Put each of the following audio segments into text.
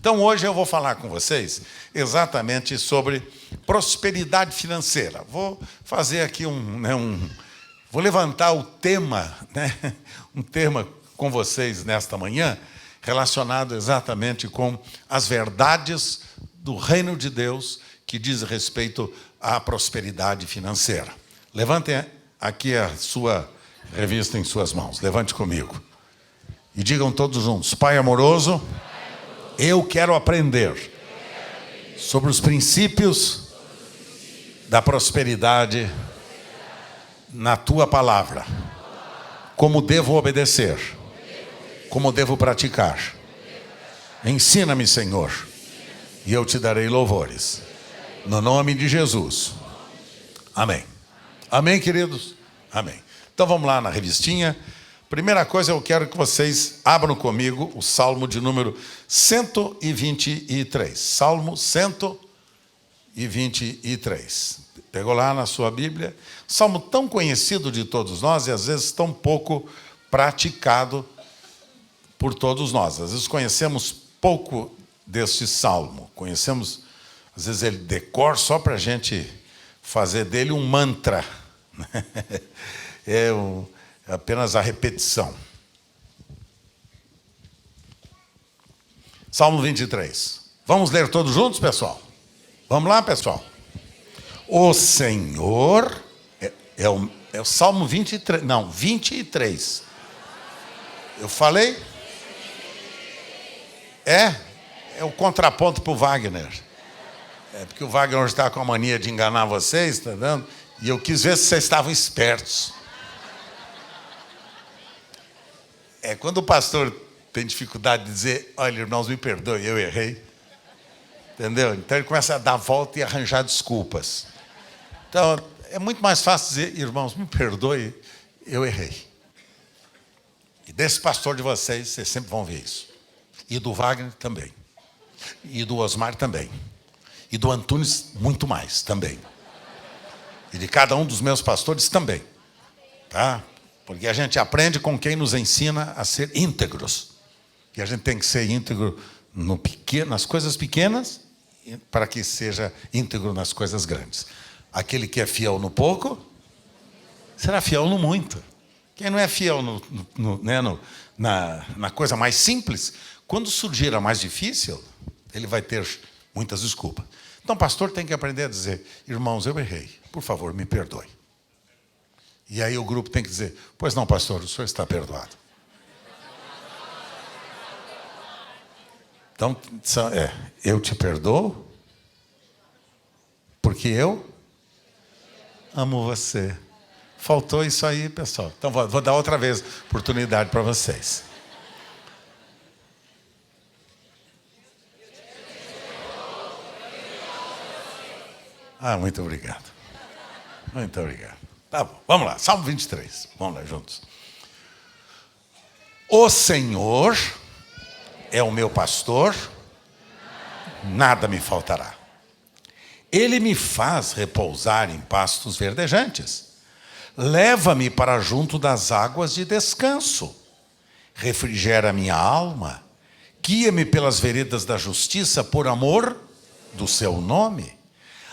Então, hoje eu vou falar com vocês exatamente sobre prosperidade financeira. Vou fazer aqui vou levantar o tema, um tema com vocês nesta manhã, relacionado exatamente com as verdades do reino de Deus que diz respeito à prosperidade financeira. Levantem aqui a sua revista em suas mãos. Levante comigo. E digam todos juntos: Pai amoroso, eu quero aprender sobre os princípios da prosperidade na Tua palavra. Como devo obedecer, como devo praticar. Ensina-me, Senhor, e eu te darei louvores. No nome de Jesus. Amém. Amém, queridos? Amém. Então vamos lá na revistinha. Primeira coisa, eu quero que vocês abram comigo o Salmo de número 123. Salmo 123. Pegou lá na sua Bíblia? Salmo tão conhecido de todos nós e às vezes tão pouco praticado por todos nós. Às vezes conhecemos pouco deste salmo. Conhecemos, às vezes, ele decor só para a gente fazer dele um mantra. É apenas a repetição. Salmo 23. Vamos ler todos juntos, pessoal? Vamos lá, pessoal? O Senhor... É o Salmo 23. Não, 23. Eu falei? É o contraponto para o Wagner. É porque o Wagner hoje está com a mania de enganar vocês, está vendo? E eu quis ver se vocês estavam espertos. Quando o pastor tem dificuldade de dizer: olha, irmãos, me perdoe, eu errei. Entendeu? Então ele começa a dar volta e arranjar desculpas. Então, é muito mais fácil dizer: irmãos, me perdoe, eu errei. E desse pastor de vocês sempre vão ver isso. E do Wagner também. E do Osmar também. E do Antunes, muito mais também. E de cada um dos meus pastores também. Tá? Porque a gente aprende com quem nos ensina a ser íntegros. E a gente tem que ser íntegro nas coisas pequenas para que seja íntegro nas coisas grandes. Aquele que é fiel no pouco, será fiel no muito. Quem não é fiel na coisa mais simples, quando surgir a mais difícil, ele vai ter muitas desculpas. Então, o pastor tem que aprender a dizer: irmãos, eu errei, por favor, me perdoe. E aí o grupo tem que dizer: pois não, pastor, o senhor está perdoado. Então, eu te perdoo porque eu amo você. Faltou isso aí, pessoal. Então, vou dar outra vez oportunidade para vocês. Muito obrigado. Muito obrigado. Tá bom, vamos lá. Salmo 23. Vamos lá juntos. O Senhor é o meu pastor, nada me faltará. Ele me faz repousar em pastos verdejantes. Leva-me para junto das águas de descanso. Refrigera minha alma. Guia-me pelas veredas da justiça por amor do seu nome.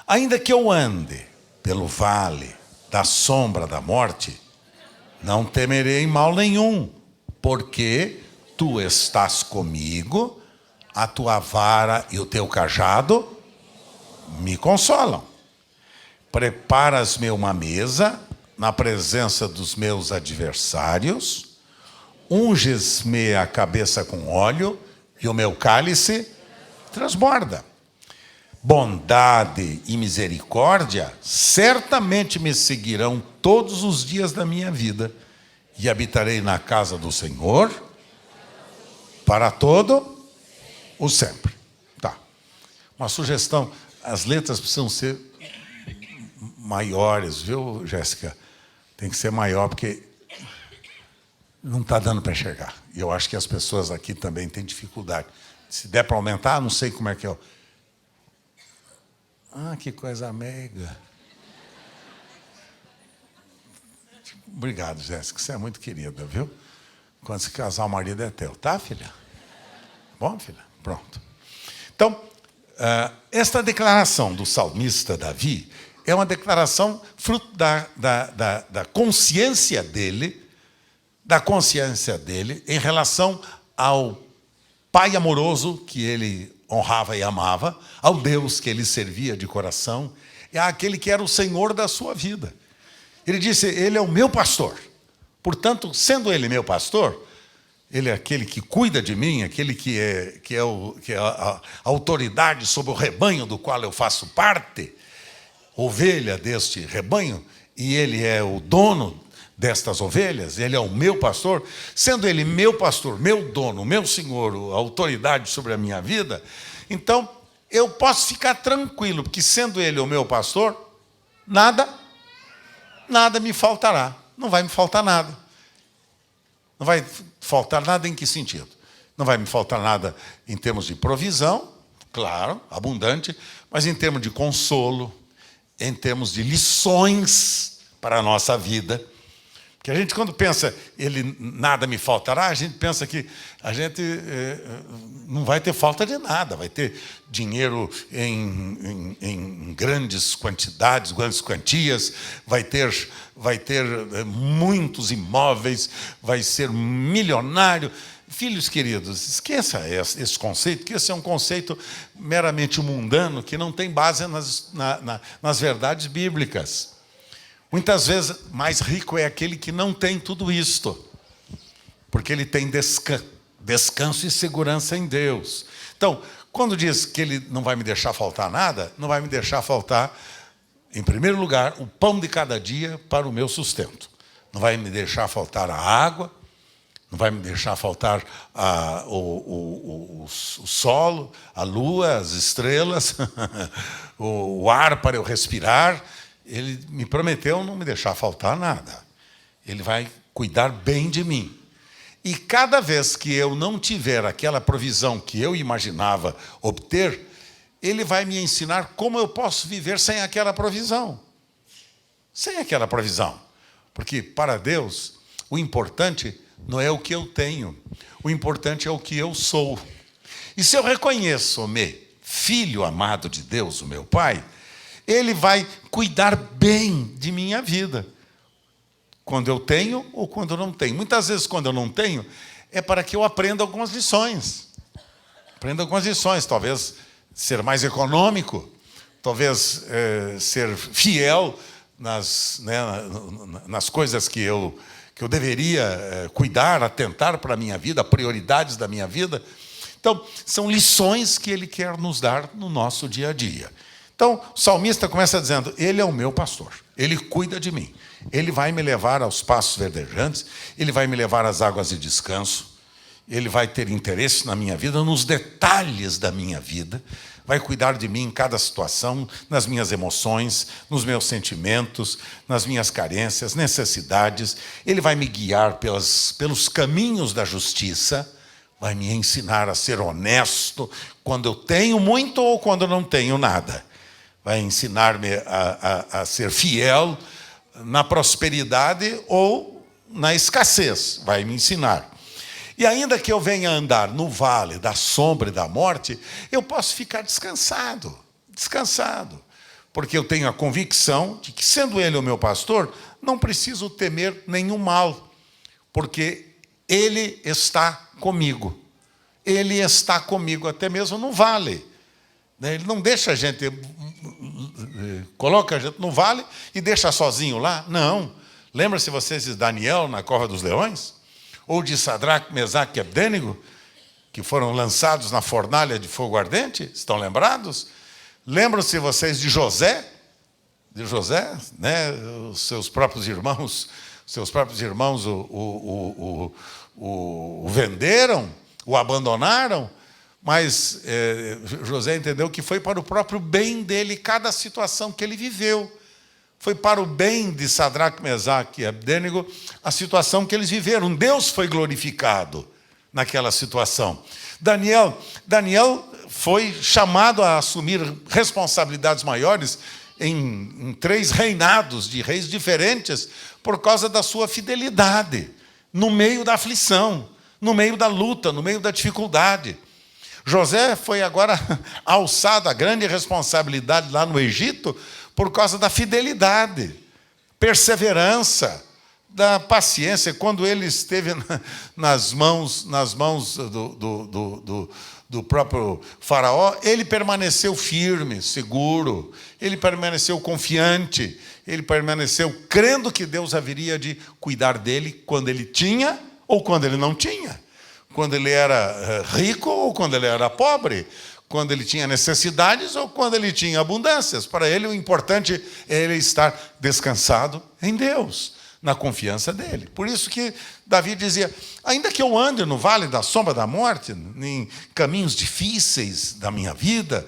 Ainda que eu ande pelo vale da sombra da morte, não temerei mal nenhum, porque tu estás comigo, a tua vara e o teu cajado me consolam. Preparas-me uma mesa na presença dos meus adversários, unges-me a cabeça com óleo e o meu cálice transborda. Bondade e misericórdia certamente me seguirão todos os dias da minha vida, e habitarei na casa do Senhor para todo o sempre. Tá. Uma sugestão: as letras precisam ser maiores, viu, Jéssica? Tem que ser maior, porque não está dando para enxergar. E eu acho que as pessoas aqui também têm dificuldade. Se der para aumentar, não sei como é que é. Que coisa meiga. Obrigado, Jéssica. Você é muito querida, viu? Quando se casar, o marido é teu. Tá, filha? Bom, filha? Pronto. Então, esta declaração do salmista Davi é uma declaração fruto da consciência dele, em relação ao Pai amoroso que ele honrava e amava, ao Deus que ele servia de coração, é aquele que era o Senhor da sua vida. Ele disse, ele é o meu pastor. Portanto, sendo ele meu pastor, ele é aquele que cuida de mim, aquele que é a autoridade sobre o rebanho do qual eu faço parte, ovelha deste rebanho, e ele é o dono destas ovelhas, ele é o meu pastor. Sendo ele meu pastor, meu dono, meu senhor, a autoridade sobre a minha vida, então eu posso ficar tranquilo, porque sendo ele o meu pastor, nada me faltará. Não vai me faltar nada. Não vai faltar nada em que sentido? Não vai me faltar nada em termos de provisão, claro, abundante, mas em termos de consolo, em termos de lições para a nossa vida. Porque a gente, quando pensa, ele nada me faltará, a gente pensa que a gente não vai ter falta de nada, vai ter dinheiro em grandes quantidades, grandes quantias, vai ter muitos imóveis, vai ser milionário. Filhos queridos, esqueça esse conceito, que esse é um conceito meramente mundano, que não tem base nas verdades bíblicas. Muitas vezes, mais rico é aquele que não tem tudo isto, porque ele tem descanso e segurança em Deus. Então, quando diz que ele não vai me deixar faltar nada, não vai me deixar faltar, em primeiro lugar, o pão de cada dia para o meu sustento. Não vai me deixar faltar a água, não vai me deixar faltar o solo, a lua, as estrelas, o ar para eu respirar. Ele me prometeu não me deixar faltar nada. Ele vai cuidar bem de mim. E cada vez que eu não tiver aquela provisão que eu imaginava obter, ele vai me ensinar como eu posso viver sem aquela provisão. Sem aquela provisão. Porque, para Deus, o importante não é o que eu tenho. O importante é o que eu sou. E se eu reconheço-me filho amado de Deus, o meu Pai, ele vai cuidar bem de minha vida. Quando eu tenho ou quando eu não tenho. Muitas vezes, quando eu não tenho, é para que eu aprenda algumas lições. Aprenda algumas lições. Talvez ser mais econômico. Talvez ser fiel nas coisas que eu deveria cuidar, atentar para a minha vida, prioridades da minha vida. Então, são lições que ele quer nos dar no nosso dia a dia. Então, o salmista começa dizendo, ele é o meu pastor, ele cuida de mim, ele vai me levar aos pastos verdejantes, ele vai me levar às águas de descanso, ele vai ter interesse na minha vida, nos detalhes da minha vida, vai cuidar de mim em cada situação, nas minhas emoções, nos meus sentimentos, nas minhas carências, necessidades, ele vai me guiar pelos caminhos da justiça, vai me ensinar a ser honesto quando eu tenho muito ou quando eu não tenho nada. Vai ensinar-me a ser fiel na prosperidade ou na escassez. Vai me ensinar. E ainda que eu venha andar no vale da sombra e da morte, eu posso ficar descansado. Porque eu tenho a convicção de que, sendo ele o meu pastor, não preciso temer nenhum mal. Porque ele está comigo. Ele está comigo até mesmo no vale. Ele não deixa a gente, coloca a gente no vale e deixa sozinho lá. Não. Lembra-se vocês de Daniel na cova dos leões? Ou de Sadraque, Mesaque e Abdênego, que foram lançados na fornalha de fogo ardente? Estão lembrados? Lembram-se vocês de José? Os seus próprios irmãos o venderam, o abandonaram. Mas José entendeu que foi para o próprio bem dele cada situação que ele viveu. Foi para o bem de Sadraque, Mesaque e Abdênego a situação que eles viveram. Deus foi glorificado naquela situação. Daniel foi chamado a assumir responsabilidades maiores em 3 reinados de reis diferentes por causa da sua fidelidade, no meio da aflição, no meio da luta, no meio da dificuldade. José foi agora alçado a grande responsabilidade lá no Egito por causa da fidelidade, perseverança, da paciência. Quando ele esteve nas mãos do próprio faraó, ele permaneceu firme, seguro, ele permaneceu confiante, ele permaneceu crendo que Deus haveria de cuidar dele quando ele tinha ou quando ele não tinha, quando ele era rico ou quando ele era pobre, quando ele tinha necessidades ou quando ele tinha abundâncias. Para ele, o importante é ele estar descansado em Deus, na confiança dele. Por isso que Davi dizia, ainda que eu ande no vale da sombra da morte, em caminhos difíceis da minha vida,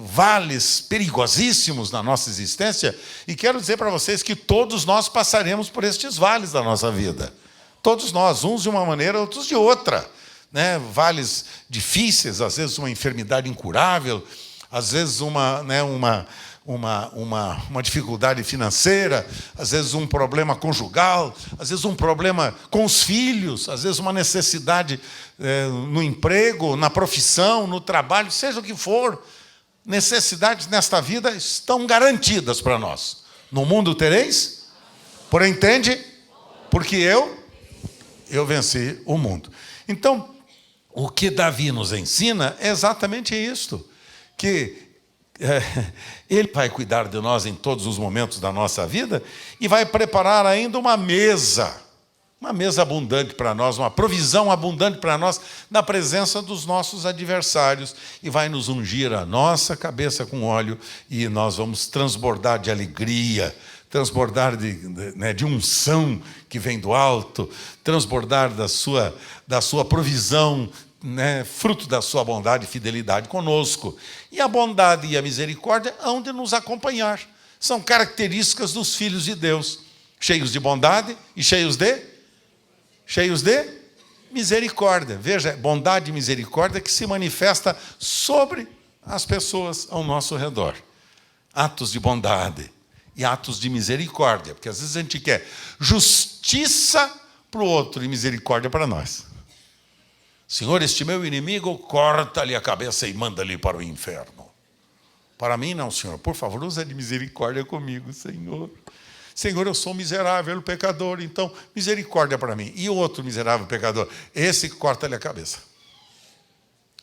vales perigosíssimos na nossa existência, e quero dizer para vocês que todos nós passaremos por estes vales da nossa vida. Todos nós, uns de uma maneira, outros de outra. Vales difíceis, às vezes uma enfermidade incurável, às vezes uma dificuldade financeira, às vezes um problema conjugal, às vezes um problema com os filhos, às vezes uma necessidade no emprego, na profissão, no trabalho, seja o que for. Necessidades nesta vida estão garantidas para nós. No mundo tereis, porém entende? Porque eu venci o mundo. Então, o que Davi nos ensina é exatamente isto, que ele vai cuidar de nós em todos os momentos da nossa vida e vai preparar ainda uma mesa abundante para nós, uma provisão abundante para nós na presença dos nossos adversários, e vai nos ungir a nossa cabeça com óleo e nós vamos transbordar de alegria, transbordar de unção que vem do alto, transbordar da sua provisão, fruto da sua bondade e fidelidade conosco. E a bondade e a misericórdia hão de nos acompanhar. São características dos filhos de Deus, cheios de bondade e cheios de misericórdia. Veja, bondade e misericórdia que se manifesta sobre as pessoas ao nosso redor. Atos de bondade e atos de misericórdia, porque às vezes a gente quer justiça para o outro e misericórdia para nós. Senhor, este meu inimigo, corta-lhe a cabeça e manda-lhe para o inferno. Para mim não, Senhor. Por favor, usa de misericórdia comigo, Senhor. Senhor, eu sou miserável, pecador, então misericórdia para mim. E o outro miserável pecador? Esse corta-lhe a cabeça.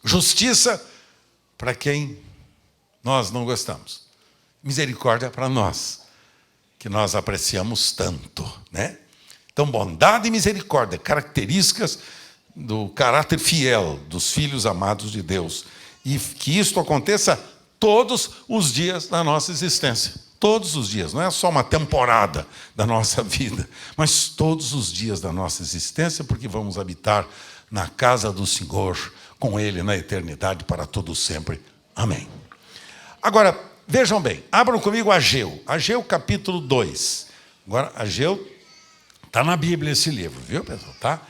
Justiça para quem nós não gostamos. Misericórdia para nós, que nós apreciamos tanto, Então, bondade e misericórdia, características do caráter fiel dos filhos amados de Deus. E que isto aconteça todos os dias da nossa existência. Todos os dias, não é só uma temporada da nossa vida, mas todos os dias da nossa existência, porque vamos habitar na casa do Senhor, com Ele na eternidade, para todo sempre. Amém. Agora, vejam bem, abram comigo Ageu. Ageu capítulo 2. Agora, Ageu, está na Bíblia esse livro, viu, pessoal? Tá?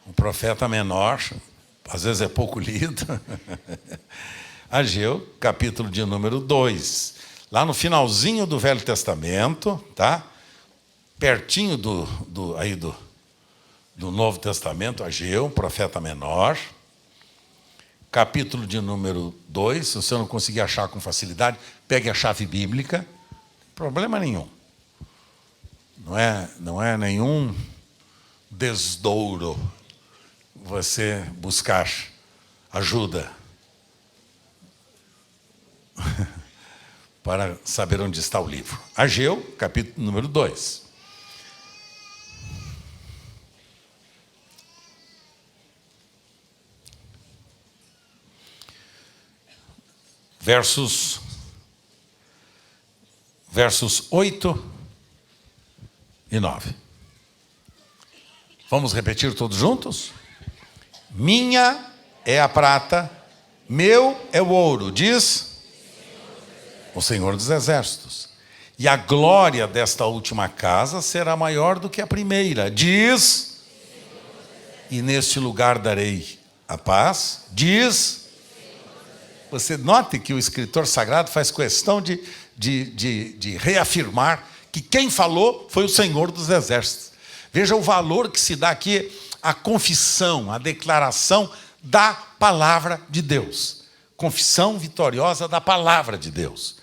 Um profeta menor, às vezes é pouco lido. Ageu, capítulo de número 2. Lá no finalzinho do Velho Testamento, tá? Pertinho do Novo Testamento, Ageu, um profeta menor. Capítulo de número 2. Se você não conseguir achar com facilidade, pegue a chave bíblica. Problema nenhum. Não é nenhum desdouro você buscar ajuda para saber onde está o livro. Ageu, capítulo número 2. Versos 8 e 9. Vamos repetir todos juntos? Minha é a prata, meu é o ouro, diz o Senhor dos Exércitos. E a glória desta última casa será maior do que a primeira, diz, e neste lugar darei a paz, diz. Você note que o escritor sagrado faz questão de reafirmar que quem falou foi o Senhor dos Exércitos. Veja o valor que se dá aqui à confissão, à declaração da palavra de Deus. confissão vitoriosa da palavra de Deus.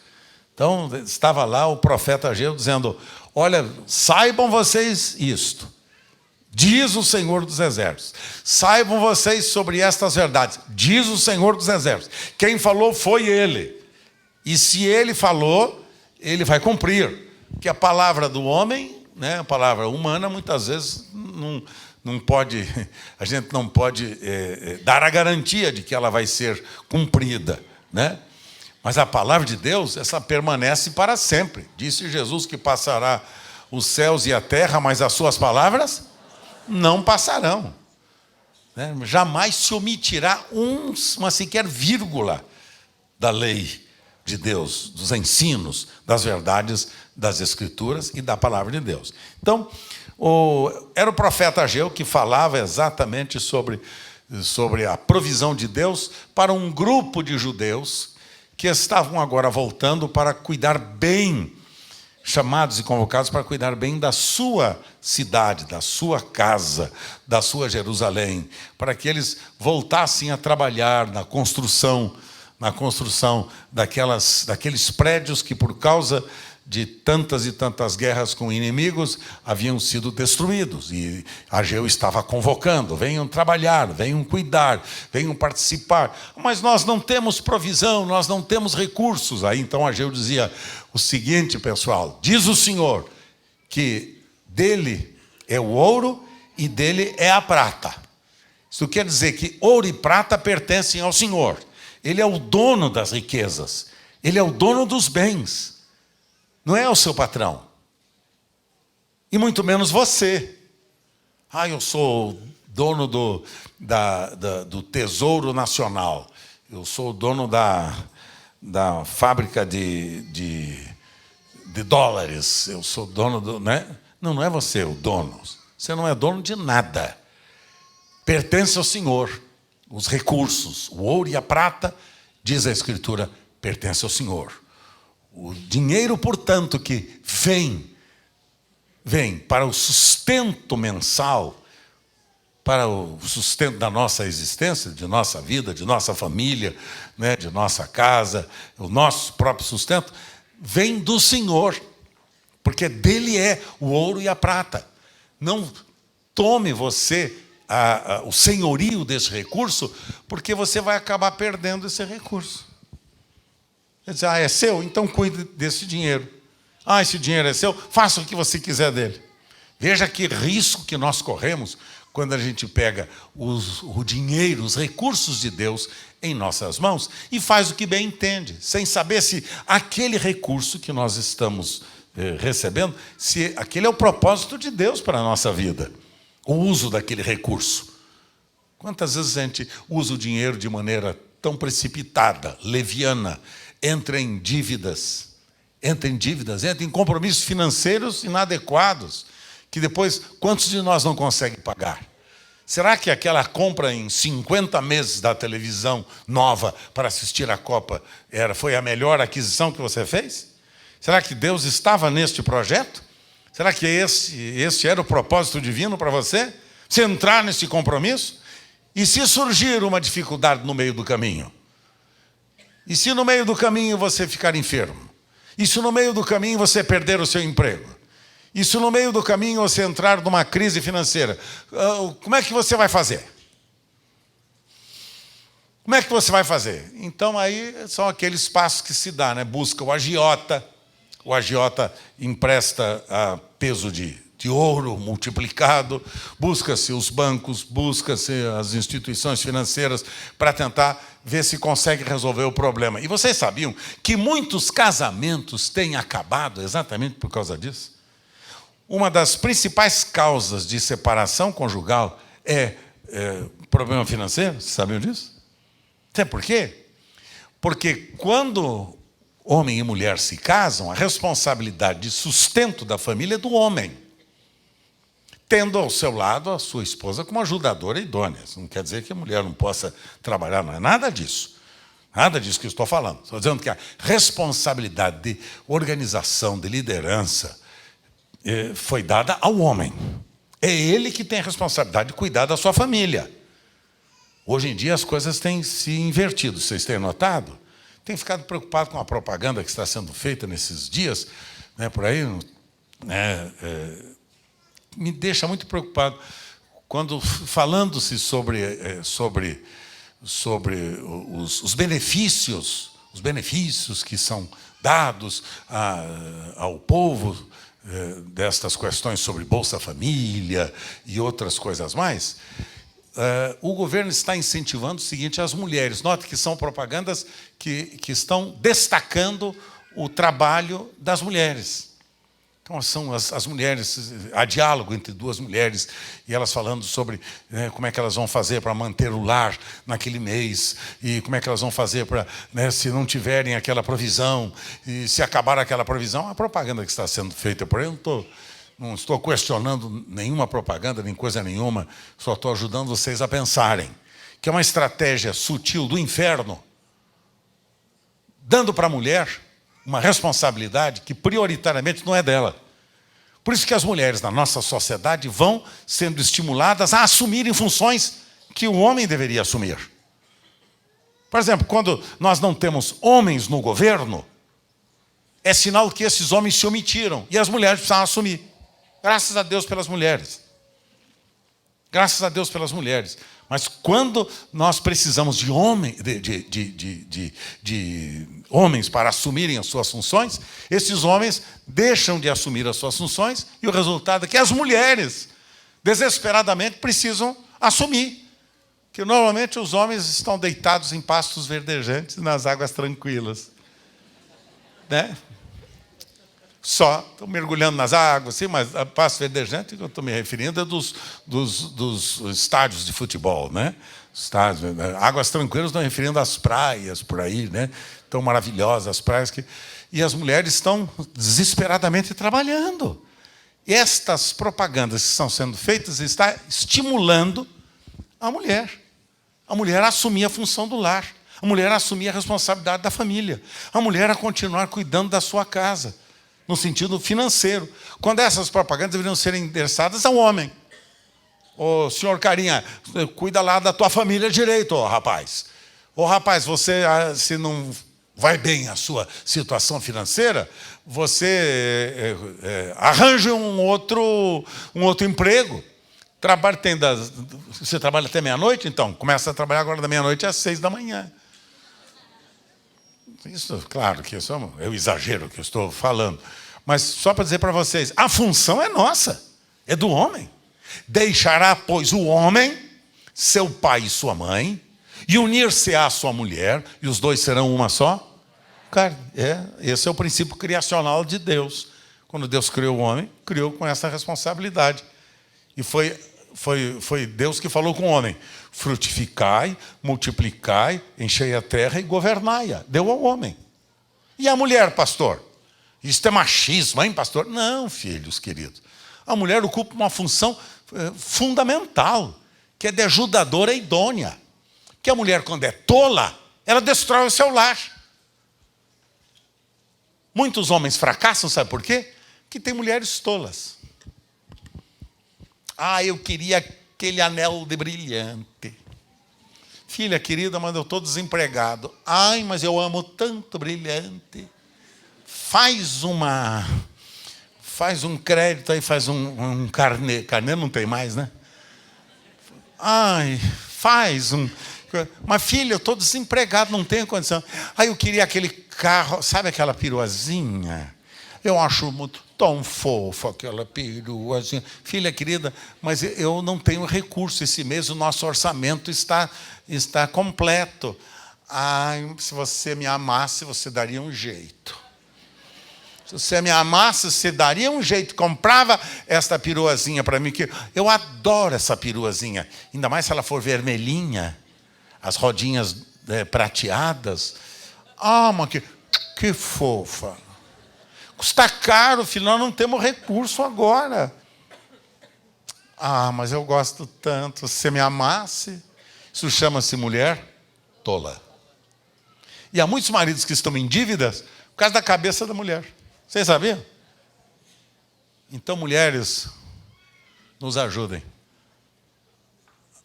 Então, estava lá o profeta Ageu dizendo: olha, saibam vocês isto, diz o Senhor dos Exércitos. Saibam vocês sobre estas verdades, diz o Senhor dos Exércitos. Quem falou foi Ele. E se Ele falou, Ele vai cumprir. Porque a palavra do homem, né, a palavra humana, muitas vezes não pode, a gente não pode dar a garantia de que ela vai ser cumprida, né? Mas a palavra de Deus, essa permanece para sempre. Disse Jesus que passará os céus e a terra, mas as suas palavras não passarão. Né? Jamais se omitirá uma sequer vírgula da lei de Deus, dos ensinos, das verdades das Escrituras e da palavra de Deus. Então, era o profeta Ageu que falava exatamente sobre a provisão de Deus para um grupo de judeus que estavam agora voltando para cuidar bem, chamados e convocados para cuidar bem da sua cidade, da sua casa, da sua Jerusalém, para que eles voltassem a trabalhar na construção daqueles prédios que, por causa de tantas e tantas guerras com inimigos, haviam sido destruídos. E Ageu estava convocando: venham trabalhar, venham cuidar, venham participar. Mas nós não temos provisão, nós não temos recursos. Aí então Ageu dizia o seguinte: pessoal, diz o Senhor que dele é o ouro e dele é a prata. Isso quer dizer que ouro e prata pertencem ao Senhor. Ele é o dono das riquezas, ele é o dono dos bens. Não é o seu patrão. E muito menos você. Eu sou dono do Tesouro Nacional. Eu sou dono da fábrica de dólares. Eu sou dono do... Né? Não é você o dono. Você não é dono de nada. Pertence ao Senhor. Os recursos, o ouro e a prata, diz a Escritura, pertence ao Senhor. O dinheiro, portanto, que vem para o sustento mensal, para o sustento da nossa existência, de nossa vida, de nossa família, né, de nossa casa, o nosso próprio sustento, vem do Senhor, porque dele é o ouro e a prata. Não tome você o senhorio desse recurso, porque você vai acabar perdendo esse recurso. Quer dizer, é seu? Então cuide desse dinheiro. Esse dinheiro é seu? Faça o que você quiser dele. Veja que risco que nós corremos quando a gente pega o dinheiro, os recursos de Deus em nossas mãos e faz o que bem entende, sem saber se aquele recurso que nós estamos recebendo, se aquele é o propósito de Deus para a nossa vida, o uso daquele recurso. Quantas vezes a gente usa o dinheiro de maneira tão precipitada, leviana, entra em dívidas, entra em compromissos financeiros inadequados, que depois, quantos de nós não conseguem pagar? Será que aquela compra em 50 meses da televisão nova para assistir a Copa foi a melhor aquisição que você fez? Será que Deus estava neste projeto? Será que esse era o propósito divino para você? Você entrar nesse compromisso? E se surgir uma dificuldade no meio do caminho? E se no meio do caminho você ficar enfermo? E se no meio do caminho você perder o seu emprego? E se no meio do caminho você entrar numa crise financeira? Como é que você vai fazer? Como é que você vai fazer? Então aí são aqueles passos que se dá, né? Busca o agiota empresta a peso de ouro multiplicado, busca-se os bancos, busca-se as instituições financeiras para tentar ver se consegue resolver o problema. E vocês sabiam que muitos casamentos têm acabado exatamente por causa disso? Uma das principais causas de separação conjugal é problema financeiro. Vocês sabiam disso? Sabe por quê? Porque quando homem e mulher se casam, a responsabilidade de sustento da família é do homem, tendo ao seu lado a sua esposa como ajudadora idônea. Isso não quer dizer que a mulher não possa trabalhar, não é nada disso. Nada disso que eu estou falando. Estou dizendo que a responsabilidade de organização, de liderança, foi dada ao homem. É ele que tem a responsabilidade de cuidar da sua família. Hoje em dia as coisas têm se invertido, vocês têm notado? Tem ficado preocupado com a propaganda que está sendo feita nesses dias, né, por aí, né, me deixa muito preocupado quando falando-se sobre os benefícios que são dados ao povo destas questões sobre Bolsa Família e outras coisas mais. O governo está incentivando o seguinte: as mulheres. Note que são propagandas que estão destacando o trabalho das mulheres. Então, são as mulheres, há diálogo entre duas mulheres, e elas falando sobre como é que elas vão fazer para manter o lar naquele mês, e como é que elas vão fazer para, se não tiverem aquela provisão, e se acabar aquela provisão. A propaganda que está sendo feita por aí, não estou questionando nenhuma propaganda, nem coisa nenhuma, só estou ajudando vocês a pensarem que é uma estratégia sutil do inferno, dando para a mulher uma responsabilidade que prioritariamente não é dela. Por isso que as mulheres na nossa sociedade vão sendo estimuladas a assumirem funções que o homem deveria assumir. Por exemplo, quando nós não temos homens no governo, é sinal que esses homens se omitiram e as mulheres precisam assumir. Graças a Deus pelas mulheres. Graças a Deus pelas mulheres. Mas quando nós precisamos de homens para assumirem as suas funções, esses homens deixam de assumir as suas funções e o resultado é que as mulheres desesperadamente precisam assumir. Que normalmente os homens estão deitados em pastos verdejantes nas águas tranquilas. Né? Só estão mergulhando nas águas, sim, mas a pasto verdejante que eu estou me referindo é dos estádios de futebol, né? Estádios, águas tranquilas, estou me referindo às praias por aí, né? Tão maravilhosas as praias e as mulheres estão desesperadamente trabalhando. E estas propagandas que estão sendo feitas estão estimulando a mulher a assumir a função do lar, a mulher a assumir a responsabilidade da família, a mulher a continuar cuidando da sua casa, no sentido financeiro, quando essas propagandas deveriam ser endereçadas ao homem. Ô, senhor Carinha, cuida lá da tua família direito, ô rapaz. Ô rapaz, você, se não vai bem a sua situação financeira, você arranje um outro emprego. Você trabalha até meia-noite? Então, começa a trabalhar agora da meia-noite às 6 da manhã. Isso, claro que isso é o exagero que eu estou falando. Mas só para dizer para vocês, a função é nossa, é do homem. Deixará, pois, o homem, seu pai e sua mãe, e unir-se à sua mulher, e os dois serão uma só carne. Esse é o princípio criacional de Deus. Quando Deus criou o homem, criou com essa responsabilidade. E foi Deus que falou com o homem: frutificai, multiplicai, enchei a terra e governai-a. Deu ao homem. E a mulher, pastor? Isso é machismo, hein, pastor? Não, filhos queridos. A mulher ocupa uma função fundamental, que é de ajudadora idônea. Que a mulher, quando é tola, ela destrói o seu lar. Muitos homens fracassam, sabe por quê? Porque tem mulheres tolas. Eu queria aquele anel de brilhante. Filha querida, mas eu estou desempregado. Mas eu amo tanto brilhante. Faz um crédito aí, faz um carnê. Carnê não tem mais, né? Faz um... Mas filha, eu estou desempregado, não tenho condição. Eu queria aquele carro, sabe aquela peruazinha? Eu acho muito tão fofa aquela peruazinha. Filha querida, mas eu não tenho recurso. Esse mês o nosso orçamento está completo. Se você me amasse, você daria um jeito. Se você me amasse, você daria um jeito. Comprava esta peruazinha para mim, que eu adoro essa peruazinha. Ainda mais se ela for vermelhinha, as rodinhas prateadas. Mas que fofa. Custa caro, filho, nós não temos recurso agora. Mas eu gosto tanto. Se você me amasse. Isso chama-se mulher tola. E há muitos maridos que estão em dívidas por causa da cabeça da mulher. Vocês sabiam? Então, mulheres, nos ajudem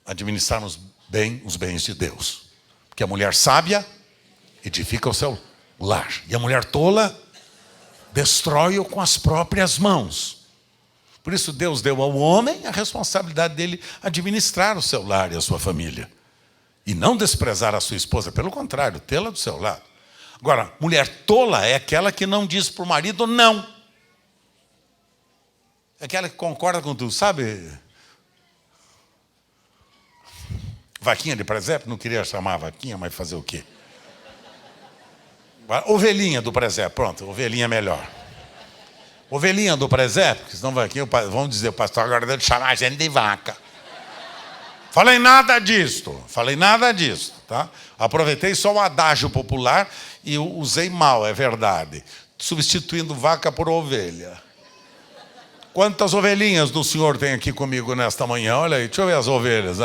a administrarmos bem os bens de Deus. Porque a mulher sábia edifica o seu lar. E a mulher tola destrói-o com as próprias mãos. Por isso Deus deu ao homem a responsabilidade dele administrar o seu lar e a sua família. E não desprezar a sua esposa, pelo contrário, tê-la do seu lado. Agora, mulher tola é aquela que não diz para o marido não. É aquela que concorda com tudo, sabe? Vaquinha de presépio, não queria chamar vaquinha, mas fazer o quê? Ovelhinha do presépio, pronto, ovelhinha é melhor. Ovelhinha do presépio, porque senão vaquinha, vamos dizer, o pastor agora deve chamar a gente de vaca. Falei nada disto, tá? Aproveitei só o adágio popular e usei mal, é verdade. Substituindo vaca por ovelha. Quantas ovelhinhas do senhor tem aqui comigo nesta manhã? Olha aí, deixa eu ver as ovelhas.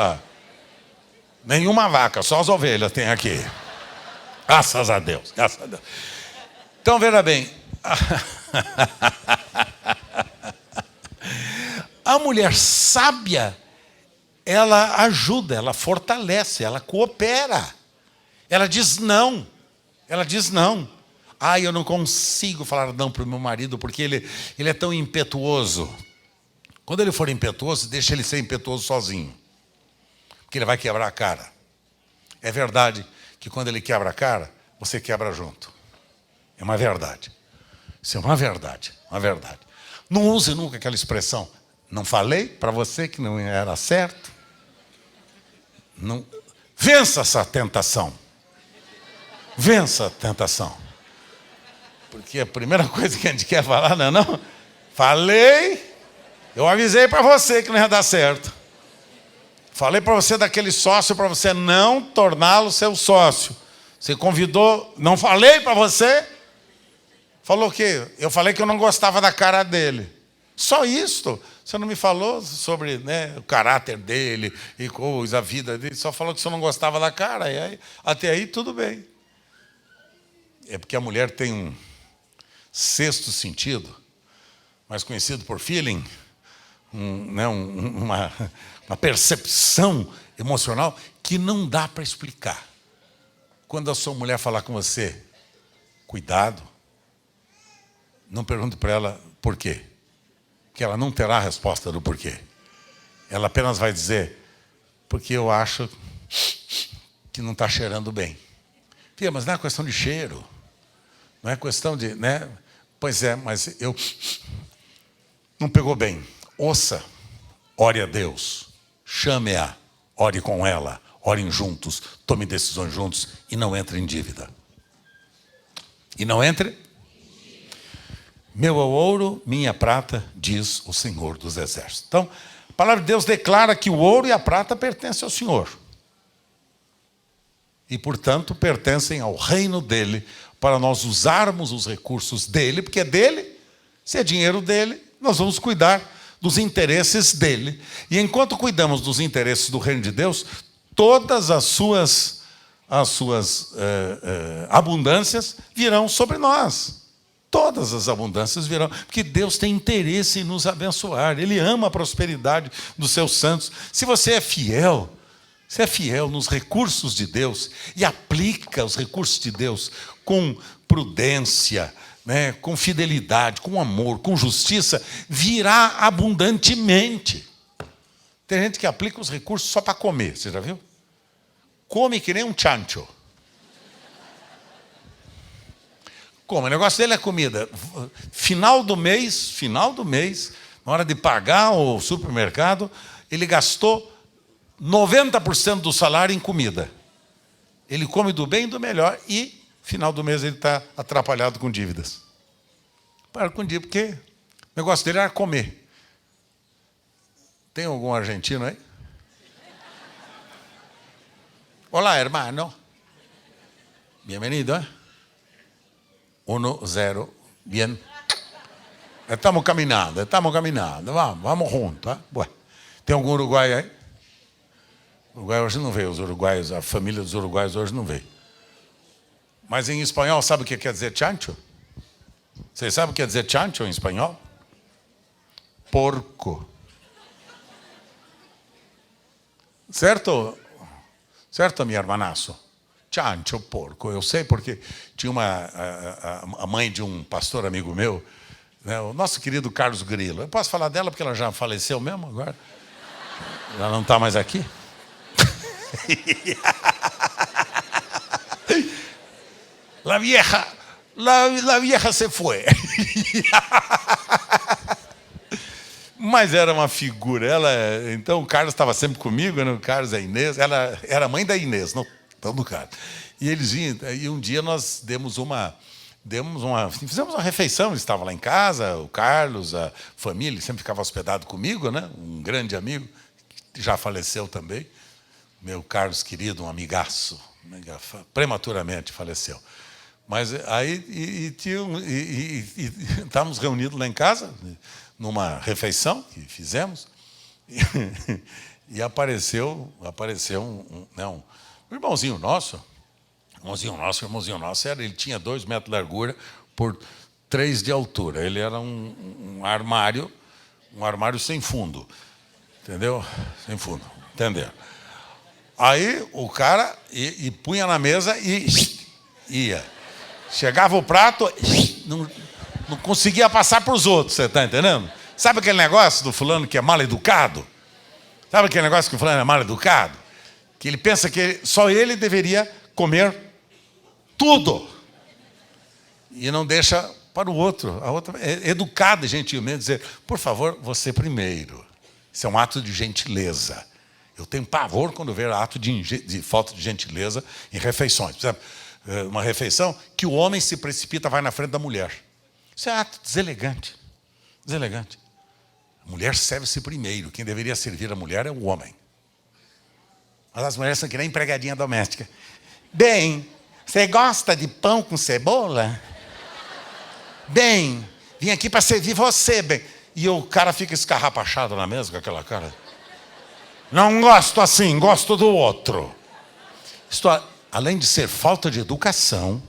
Nenhuma vaca, só as ovelhas tem aqui. Graças a Deus, graças a Deus. Então, veja bem. A mulher sábia, ela ajuda, ela fortalece, ela coopera. Ela diz não. Ela diz não. Eu não consigo falar não para o meu marido porque ele é tão impetuoso. Quando ele for impetuoso, deixa ele ser impetuoso sozinho. Porque ele vai quebrar a cara. É verdade que quando ele quebra a cara, você quebra junto. É uma verdade. Isso é uma verdade, uma verdade. Não use nunca aquela expressão, não falei para você que não era certo? Não. Vença essa tentação. Vença a tentação. Porque a primeira coisa que a gente quer falar, não? Falei, eu avisei para você que não ia dar certo. Falei para você daquele sócio para você não torná-lo seu sócio. Você convidou, não falei para você? Falou o quê? Eu falei que eu não gostava da cara dele. Só isto. Você não me falou sobre o caráter dele e coisa, a vida dele. Só falou que você não gostava da cara. E aí, até aí tudo bem. É porque a mulher tem um sexto sentido, mais conhecido por feeling, uma percepção emocional que não dá para explicar. Quando a sua mulher falar com você, cuidado, não pergunte para ela por quê. Porque ela não terá a resposta do porquê. Ela apenas vai dizer, porque eu acho que não está cheirando bem. Fia, mas não é questão de cheiro. Não é questão de... Pois é, mas eu... Não pegou bem. Ouça, ore a Deus. Chame-a, ore com ela. Orem juntos, tomem decisões juntos e não entre em dívida. E não entre... Meu é o ouro, minha prata, diz o Senhor dos Exércitos. Então, a palavra de Deus declara que o ouro e a prata pertencem ao Senhor. E, portanto, pertencem ao reino dele, para nós usarmos os recursos dele, porque é dele, se é dinheiro dele, nós vamos cuidar dos interesses dele. E enquanto cuidamos dos interesses do reino de Deus, todas as suas abundâncias virão sobre nós. Todas as abundâncias virão, porque Deus tem interesse em nos abençoar. Ele ama a prosperidade dos seus santos. Se você é fiel nos recursos de Deus e aplica os recursos de Deus com prudência, com fidelidade, com amor, com justiça, virá abundantemente. Tem gente que aplica os recursos só para comer, você já viu? Come que nem um chancho. Como? O negócio dele é comida. Final do mês, na hora de pagar o supermercado, ele gastou 90% do salário em comida. Ele come do bem e do melhor e, final do mês, ele está atrapalhado com dívidas. Para com dívida, porque o negócio dele era comer. Tem algum argentino aí? Olá, hermano. Bienvenido, 1-0, bien. Estamos caminhando, vamos juntos. Tem algum uruguaio aí? O Uruguai hoje não veio, os uruguaios, a família dos uruguaios hoje não veio. Mas em espanhol, sabe o que quer dizer chancho? Vocês sabem o que quer dizer chancho em espanhol? Porco. Certo? Certo, minha hermanaço? Chancho, porco. Eu sei porque tinha a mãe de um pastor amigo meu, né, o nosso querido Carlos Grilo. Eu posso falar dela porque ela já faleceu mesmo agora? Ela não está mais aqui? La vieja se foi. Mas era uma figura. Então o Carlos estava sempre comigo, né? O Carlos e a Inês. Ela era mãe da Inês, não do Carlos. E eles vinham, e um dia nós fizemos uma refeição. Ele estava lá em casa, o Carlos, a família, ele sempre ficava hospedado comigo, né? Um grande amigo, que já faleceu também. Meu Carlos querido, um amigaço, prematuramente faleceu. Mas aí estávamos reunidos lá em casa, numa refeição que fizemos, e apareceu um irmãozinho nosso, ele tinha 2 metros de largura por 3 de altura. Ele era um armário sem fundo, entendeu? Sem fundo, entenderam? Aí o cara e punha na mesa e ia. Chegava o prato, não conseguia passar para os outros, você está entendendo? Sabe aquele negócio do fulano que é mal educado? Sabe aquele negócio que o fulano é mal educado? Que ele pensa que só ele deveria comer tudo. E não deixa para o outro. A outra é educada e gentilmente dizer, por favor, você primeiro. Isso é um ato de gentileza. Eu tenho pavor quando vejo ato de falta de gentileza em refeições. Por exemplo, uma refeição que o homem se precipita, vai na frente da mulher. Isso é ato deselegante. Deselegante. A mulher serve-se primeiro. Quem deveria servir a mulher é o homem. Mas as mulheres são que nem empregadinha doméstica. Bem, você gosta de pão com cebola? Bem, vim aqui para servir você, bem. E o cara fica escarrapachado na mesa com aquela cara. Não gosto assim, gosto do outro. Isto, além de ser falta de educação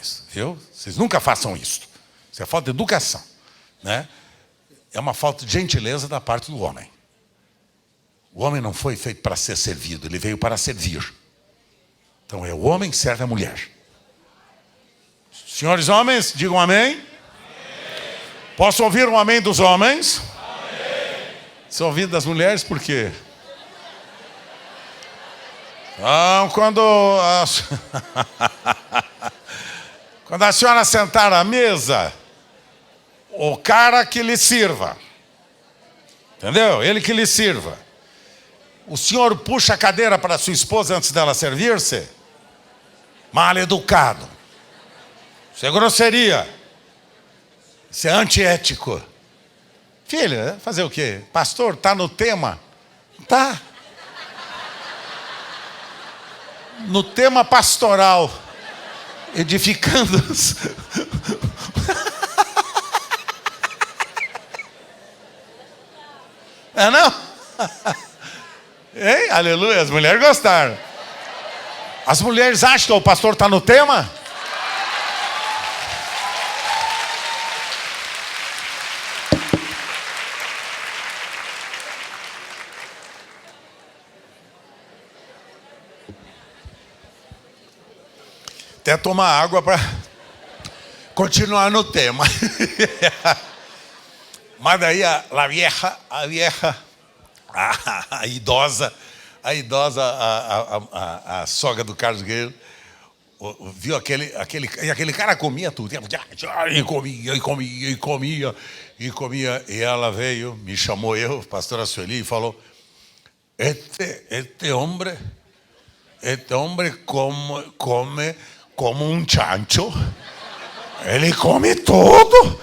isso, viu? Vocês nunca façam isso. Isso é falta de educação, né? É uma falta de gentileza da parte do homem. O homem não foi feito para ser servido, ele veio para servir. Então é o homem que serve a mulher. Senhores homens, digam amém. Amém. Posso ouvir um amém dos homens? Amém. Se ouvir das mulheres, por quê? Quando a senhora sentar à mesa, o cara que lhe sirva. Entendeu? Ele que lhe sirva. O senhor puxa a cadeira para a sua esposa antes dela servir-se? Mal educado. Isso é grosseria. Isso é antiético. Filha, fazer o quê? Pastor, está no tema? Tá. No tema pastoral. Edificando os... É não? Hein? Aleluia, as mulheres gostaram. As mulheres acham que o pastor está no tema? Até tomar água para continuar no tema. Mas daí a vieja, a idosa, a sogra do Carlos Guerreiro, viu aquele cara comia tudo. E comia. E ela veio, me chamou pastora Sueli, e falou, este homem come como um chancho. Ele come tudo.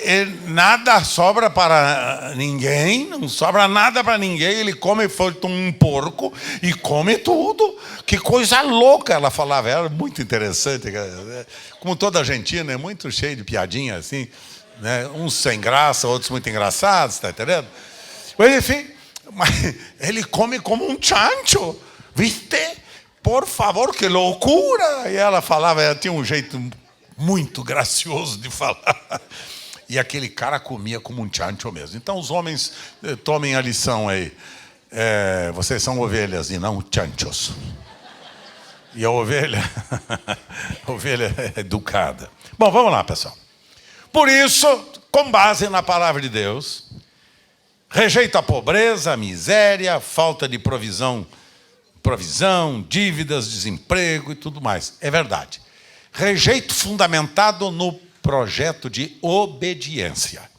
E nada sobra para ninguém, não sobra nada para ninguém. Ele come feito um porco e come tudo. Que coisa louca, ela falava. Era muito interessante. Como toda Argentina, é muito cheio de piadinha assim, né? Uns sem graça, outros muito engraçados, está entendendo? Mas enfim, ele come como um chancho, viste? Por favor, que loucura! E ela falava, ela tinha um jeito muito gracioso de falar. E aquele cara comia como um chancho mesmo. Então os homens tomem a lição aí. vocês são ovelhas e não chanchos. E a ovelha, a ovelha é educada. Bom, vamos lá, pessoal. Por isso, com base na palavra de Deus, rejeito a pobreza, a miséria, a falta de provisão, dívidas, desemprego e tudo mais. É verdade. Rejeito fundamentado no projeto de obediência.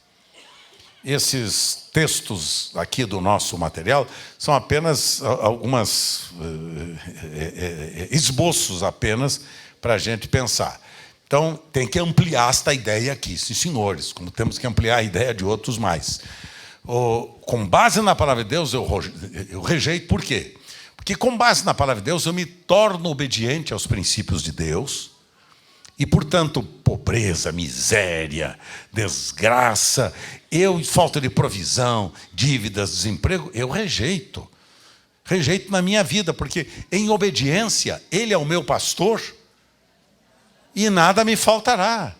Esses textos aqui do nosso material são apenas algumas esboços apenas para a gente pensar. Então, tem que ampliar esta ideia aqui, sim, senhores, como temos que ampliar a ideia de outros mais. Com base na palavra de Deus, eu rejeito. Por quê? Porque com base na palavra de Deus, eu me torno obediente aos princípios de Deus. E, portanto, pobreza, miséria, desgraça, falta de provisão, dívidas, desemprego, eu rejeito. Rejeito na minha vida, porque em obediência, Ele é o meu pastor e nada me faltará.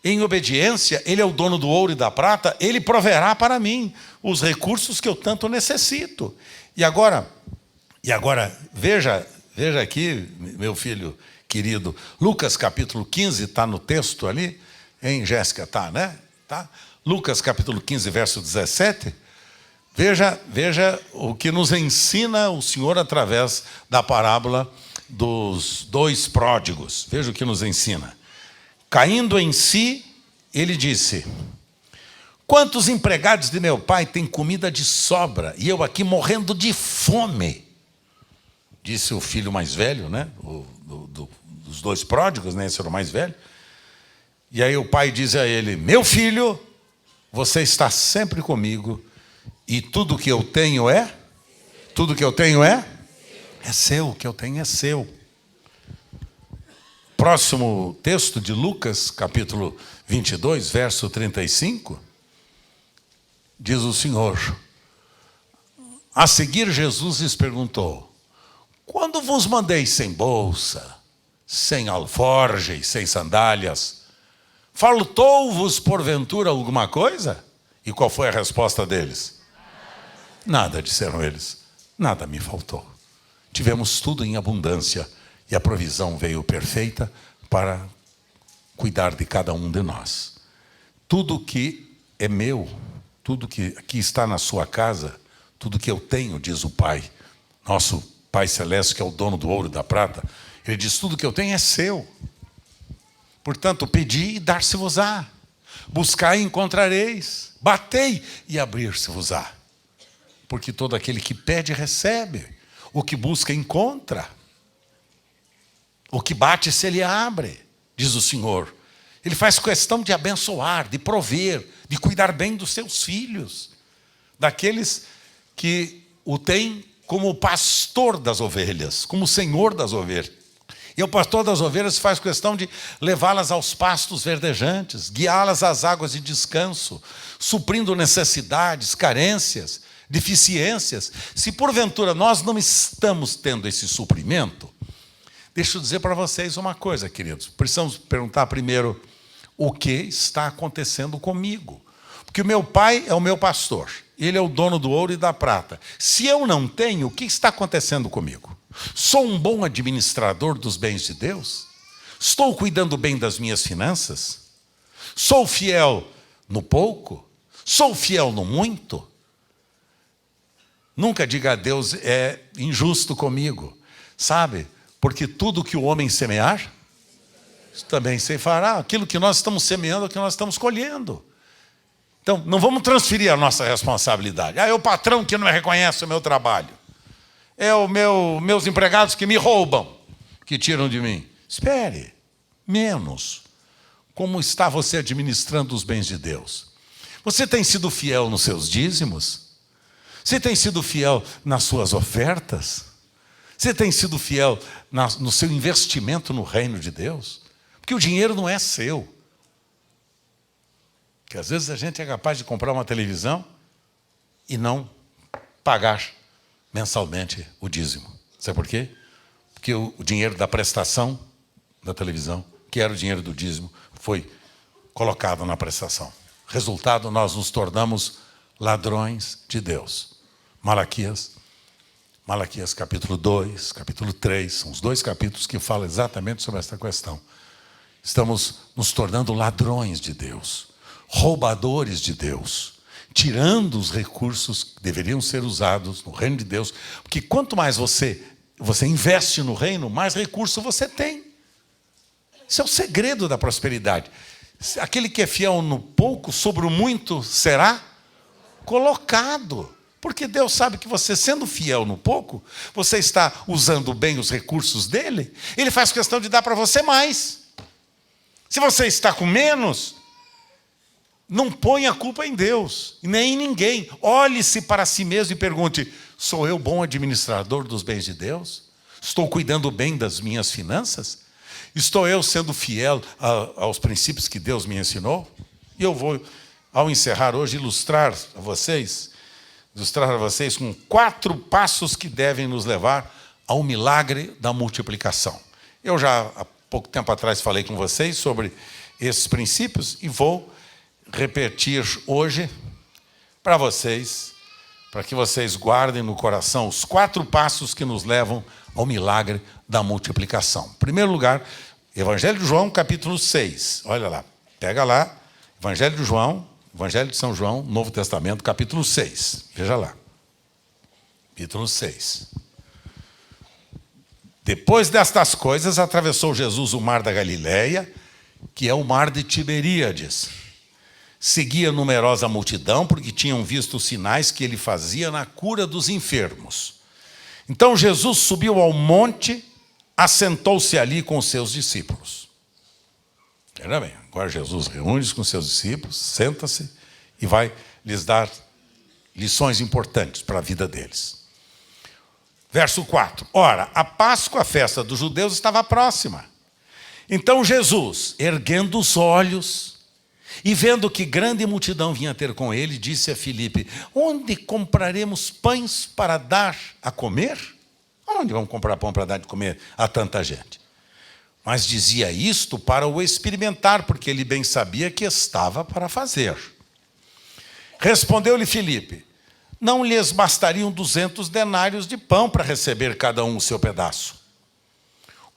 Em obediência, Ele é o dono do ouro e da prata, Ele proverá para mim os recursos que eu tanto necessito. E agora veja aqui, meu filho querido, Lucas capítulo 15, está no texto ali, hein, Jéssica? Está, né? Tá? Lucas capítulo 15, verso 17. Veja o que nos ensina o Senhor através da parábola dos 2 pródigos. Veja o que nos ensina. Caindo em si, ele disse: quantos empregados de meu pai têm comida de sobra, e eu aqui morrendo de fome? Disse o filho mais velho, né? Dos 2 pródigos, né? Esse era o mais velho. E aí o pai diz a ele: meu filho, você está sempre comigo, e tudo que eu tenho é seu, o que eu tenho é seu. Próximo texto de Lucas, capítulo 22, verso 35, diz o Senhor: a seguir Jesus lhes perguntou: quando vos mandei sem bolsa, sem alforje, sem sandálias, faltou-vos porventura alguma coisa? E qual foi a resposta deles? Nada, disseram eles, nada me faltou. Tivemos tudo em abundância e a provisão veio perfeita para cuidar de cada um de nós. Tudo que é meu, tudo que aqui está na sua casa, tudo que eu tenho, diz o Pai, nosso Pai Celeste, que é o dono do ouro e da prata, Ele diz: tudo que eu tenho é seu. Portanto, pedi e dar-se-vos-á. Buscai e encontrareis. Batei e abrir-se-vos-á. Porque todo aquele que pede, recebe. O que busca, encontra. O que bate, se ele abre, diz o Senhor. Ele faz questão de abençoar, de prover, de cuidar bem dos seus filhos. Daqueles que o têm como o pastor das ovelhas, como o senhor das ovelhas. E o pastor das ovelhas faz questão de levá-las aos pastos verdejantes, guiá-las às águas de descanso, suprindo necessidades, carências, deficiências. Se porventura nós não estamos tendo esse suprimento, deixa eu dizer para vocês uma coisa, queridos. Precisamos perguntar primeiro: o que está acontecendo comigo? Porque o meu pai é o meu pastor, ele é o dono do ouro e da prata. Se eu não tenho, o que está acontecendo comigo? Sou um bom administrador dos bens de Deus? Estou cuidando bem das minhas finanças? Sou fiel no pouco? Sou fiel no muito? Nunca diga a Deus: é injusto comigo, sabe? Porque tudo que o homem semear, também se fará. Aquilo que nós estamos semeando é o que nós estamos colhendo. Então, não vamos transferir a nossa responsabilidade. É o patrão que não reconhece o meu trabalho. É meus empregados que me roubam, que tiram de mim. Espere, menos. Como está você administrando os bens de Deus? Você tem sido fiel nos seus dízimos? Você tem sido fiel nas suas ofertas? Você tem sido fiel no seu investimento no reino de Deus? Porque o dinheiro não é seu. Porque às vezes a gente é capaz de comprar uma televisão e não pagar mensalmente o dízimo. Sabe por quê? Porque o dinheiro da prestação da televisão, que era o dinheiro do dízimo, foi colocado na prestação. Resultado, nós nos tornamos ladrões de Deus. Malaquias, Malaquias capítulo 2, capítulo 3, são os 2 capítulos que falam exatamente sobre essa questão. Estamos nos tornando ladrões de Deus, roubadores de Deus, tirando os recursos que deveriam ser usados no reino de Deus, porque quanto mais você investe no reino, mais recurso você tem. Esse é o segredo da prosperidade. Aquele que é fiel no pouco, sobre o muito será colocado. Porque Deus sabe que você, sendo fiel no pouco, você está usando bem os recursos dele, ele faz questão de dar para você mais. Se você está com menos, não ponha a culpa em Deus, e nem em ninguém. Olhe-se para si mesmo e pergunte: sou eu bom administrador dos bens de Deus? Estou cuidando bem das minhas finanças? Estou eu sendo fiel aos princípios que Deus me ensinou? E eu vou, ao encerrar hoje, ilustrar a vocês com 4 passos que devem nos levar ao milagre da multiplicação. Eu já, há pouco tempo atrás, falei com vocês sobre esses princípios e vou repetir hoje para vocês, para que vocês guardem no coração os 4 passos que nos levam ao milagre da multiplicação. Em primeiro lugar, Evangelho de João, capítulo 6. Olha lá, pega lá, Evangelho de São João, Novo Testamento, capítulo 6. Veja lá. Capítulo 6. Depois destas coisas, atravessou Jesus o mar da Galileia, que é o mar de Tiberíades. Seguia numerosa multidão, porque tinham visto os sinais que ele fazia na cura dos enfermos. Então Jesus subiu ao monte, assentou-se ali com os seus discípulos. Veja bem, agora Jesus reúne-se com os seus discípulos, senta-se e vai lhes dar lições importantes para a vida deles. Verso 4. Ora, a Páscoa, a festa dos judeus, estava próxima. Então Jesus, erguendo os olhos e vendo que grande multidão vinha ter com ele, disse a Filipe: onde compraremos pães para dar a comer? Onde vamos comprar pão para dar de comer a tanta gente? Mas dizia isto para o experimentar, porque ele bem sabia que estava para fazer. Respondeu-lhe Filipe: não lhes bastariam 200 denários de pão para receber cada um o seu pedaço?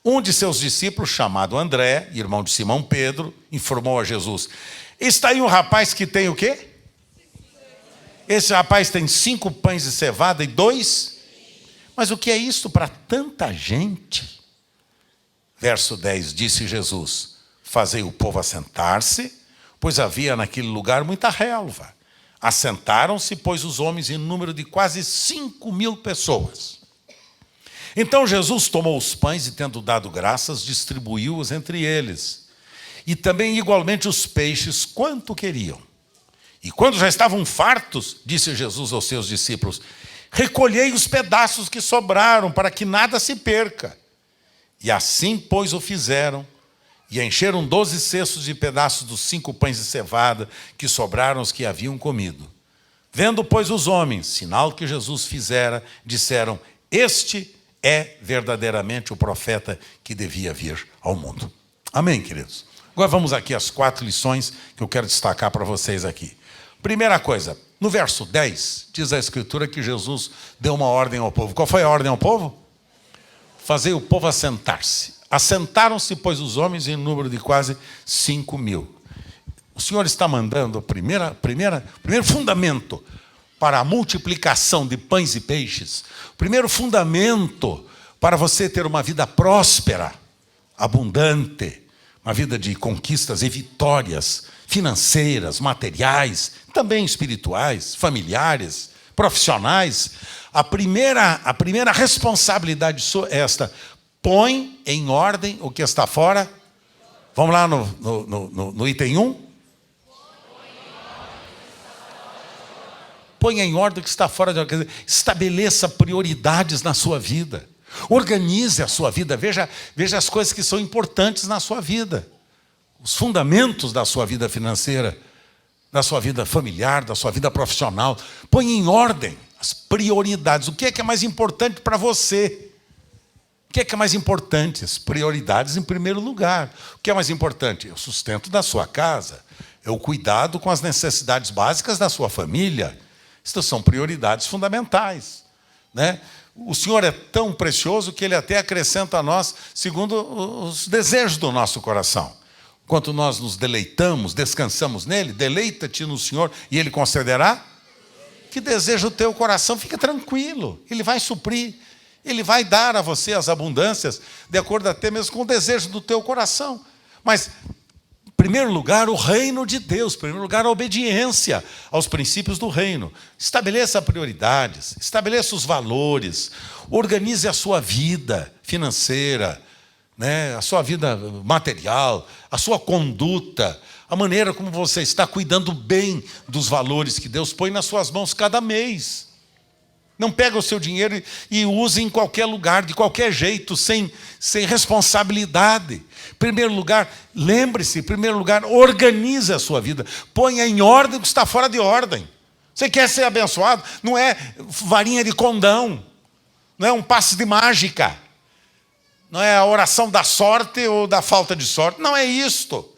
Um de seus discípulos, chamado André, irmão de Simão Pedro, informou a Jesus: está aí um rapaz que tem o quê? Esse rapaz tem 5 pães de cevada e 2? Mas o que é isto para tanta gente? Verso 10, disse Jesus: fazei o povo assentar-se, pois havia naquele lugar muita relva. Assentaram-se, pois, os homens em número de quase 5.000 pessoas. Então Jesus tomou os pães e, tendo dado graças, distribuiu-os entre eles. E também igualmente os peixes, quanto queriam. E quando já estavam fartos, disse Jesus aos seus discípulos: recolhei os pedaços que sobraram, para que nada se perca. E assim, pois, o fizeram, e encheram 12 cestos de pedaços dos 5 pães de cevada que sobraram os que haviam comido. Vendo, pois, os homens, sinal que Jesus fizera, disseram: este é verdadeiramente o profeta que devia vir ao mundo. Amém, queridos? Agora vamos aqui às 4 lições que eu quero destacar para vocês aqui. Primeira coisa, no verso 10, diz a Escritura que Jesus deu uma ordem ao povo. Qual foi a ordem ao povo? Fazer o povo assentar-se. Assentaram-se, pois, os homens em número de quase 5.000. O Senhor está mandando o primeiro fundamento para a multiplicação de pães e peixes. O primeiro fundamento para você ter uma vida próspera, abundante, uma vida de conquistas e vitórias financeiras, materiais, também espirituais, familiares, profissionais. A primeira responsabilidade é esta: põe em ordem o que está fora. Vamos lá no item 1. Põe em ordem o que está fora de ordem. Estabeleça prioridades na sua vida. Organize a sua vida. Veja as coisas que são importantes na sua vida. Os fundamentos da sua vida financeira, da sua vida familiar, da sua vida profissional. Põe em ordem as prioridades. O que é mais importante para você? O que é mais importante? As prioridades em primeiro lugar. O que é mais importante? É o sustento da sua casa. É o cuidado com as necessidades básicas da sua família. Estas são prioridades fundamentais, né? o Senhor é tão precioso que Ele até acrescenta a nós segundo os desejos do nosso coração. Enquanto nós nos deleitamos, descansamos nele, deleita-te no Senhor e Ele concederá que deseja o teu coração. Fica tranquilo, Ele vai suprir, Ele vai dar a você as abundâncias, de acordo até mesmo com o desejo do teu coração. Mas, em primeiro lugar, o reino de Deus, em primeiro lugar, a obediência aos princípios do reino. Estabeleça prioridades, estabeleça os valores, organize a sua vida financeira, a sua vida material, a sua conduta, a maneira como você está cuidando bem dos valores que Deus põe nas suas mãos cada mês. Não pega o seu dinheiro e use em qualquer lugar, de qualquer jeito, sem responsabilidade. Em primeiro lugar, lembre-se, em primeiro lugar, organize a sua vida. Ponha em ordem o que está fora de ordem. Você quer ser abençoado? Não é varinha de condão, não é um passe de mágica, não é a oração da sorte ou da falta de sorte. Não é isto.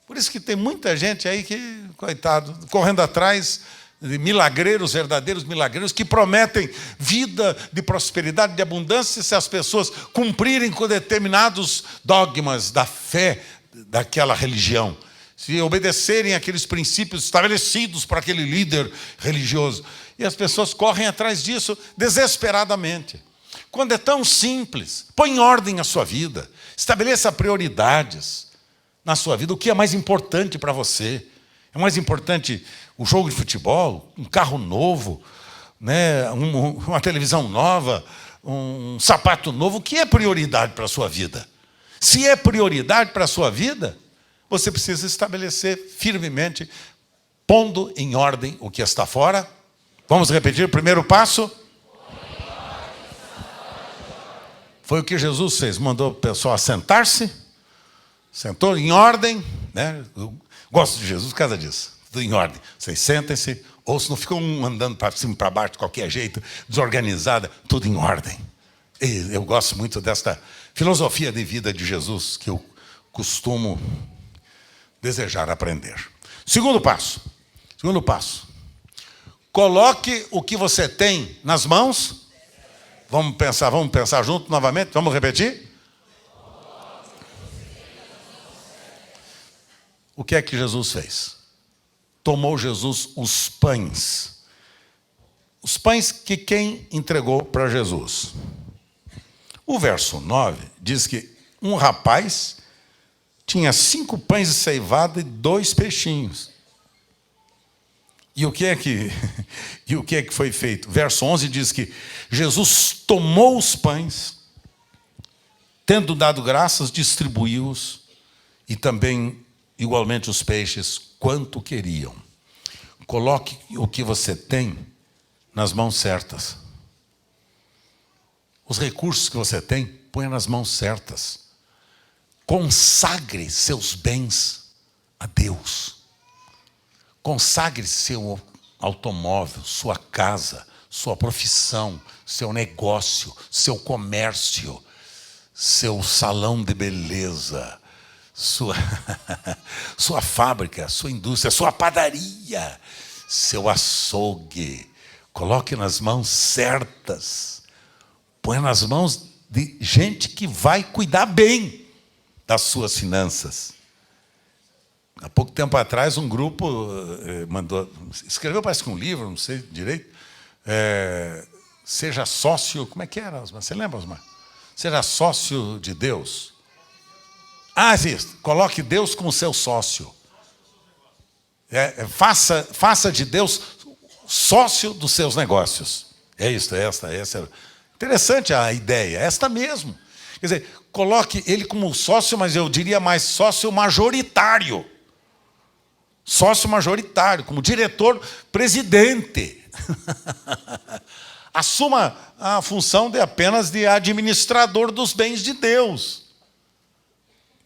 Por isso que tem muita gente aí que, coitado, correndo atrás de milagreiros, verdadeiros milagreiros, que prometem vida de prosperidade, de abundância, se as pessoas cumprirem com determinados dogmas da fé daquela religião, se obedecerem àqueles princípios estabelecidos por aquele líder religioso. E as pessoas correm atrás disso desesperadamente. Quando é tão simples, põe em ordem a sua vida, estabeleça prioridades na sua vida. O que é mais importante para você? É mais importante um jogo de futebol, um carro novo, uma televisão nova, um sapato novo? O que é prioridade para a sua vida? Se é prioridade para a sua vida, você precisa estabelecer firmemente, pondo em ordem o que está fora. Vamos repetir o primeiro passo? Foi o que Jesus fez, mandou o pessoal assentar-se, sentou em ordem, Eu gosto de Jesus por causa disso. Tudo em ordem. Vocês sentem-se, ou se não ficam andando para cima e para baixo de qualquer jeito, desorganizada, tudo em ordem. E eu gosto muito desta filosofia de vida de Jesus, que eu costumo desejar aprender. Segundo passo. Coloque o que você tem nas mãos. Vamos pensar junto novamente? Vamos repetir? O que é que Jesus fez? Tomou Jesus os pães. Os pães que quem entregou para Jesus? O verso 9 diz que um rapaz tinha 5 pães de ceivada e 2 peixinhos. E o que é que foi feito? Verso 11 diz que Jesus tomou os pães, tendo dado graças, distribuiu-os, e também igualmente os peixes, quanto queriam. Coloque o que você tem nas mãos certas. Os recursos que você tem, ponha nas mãos certas. Consagre seus bens a Deus. Consagre seu automóvel, sua casa, sua profissão, seu negócio, seu comércio, seu salão de beleza, sua fábrica, sua indústria, sua padaria, seu açougue. Coloque nas mãos certas. Põe nas mãos de gente que vai cuidar bem das suas finanças. Há pouco tempo atrás, um grupo escreveu, parece que um livro, não sei direito, seja sócio, como é que era, Osmar? Você lembra, Osmar? Seja sócio de Deus. Isso, coloque Deus como seu sócio. Faça de Deus sócio dos seus negócios. É isso, essa. Interessante a ideia, esta mesmo. Quer dizer, coloque ele como sócio, mas eu diria mais sócio majoritário. Sócio majoritário, como diretor-presidente. Assuma a função apenas de administrador dos bens de Deus.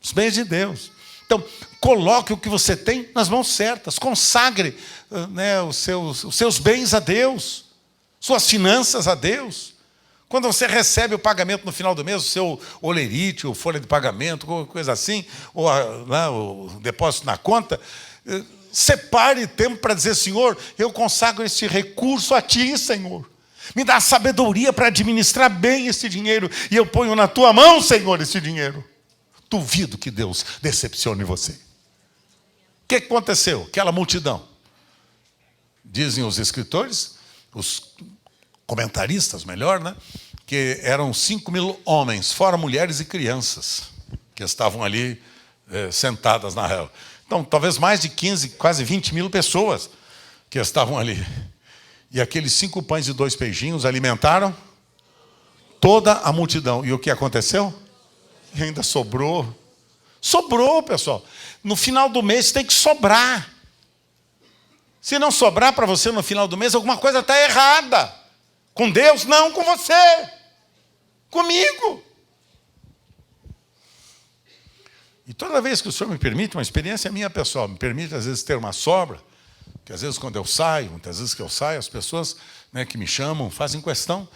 Os bens de Deus. Então, coloque o que você tem nas mãos certas. Consagre os seus bens a Deus. Suas finanças a Deus. Quando você recebe o pagamento no final do mês, o seu olerite, ou folha de pagamento, coisa assim, ou o depósito na conta, separe tempo para dizer: Senhor, eu consagro este recurso a Ti, Senhor. Me dá sabedoria para administrar bem esse dinheiro. E eu ponho na tua mão, Senhor, esse dinheiro. Duvido que Deus decepcione você. O que aconteceu? Aquela multidão. Dizem os escritores, os comentaristas, melhor, né? Que eram 5.000 homens, fora mulheres e crianças, que estavam ali sentadas na relva. Então, talvez mais de 15, quase 20.000 pessoas que estavam ali. E aqueles 5 pães e 2 peixinhos alimentaram toda a multidão. E o que aconteceu? E ainda sobrou. Sobrou, pessoal. No final do mês tem que sobrar. Se não sobrar para você no final do mês, alguma coisa está errada. Com Deus, não com você. Comigo. E toda vez que o Senhor me permite, uma experiência minha pessoal, me permite às vezes ter uma sobra, que às vezes quando eu saio, muitas vezes que eu saio, as pessoas, né, que me chamam fazem questão,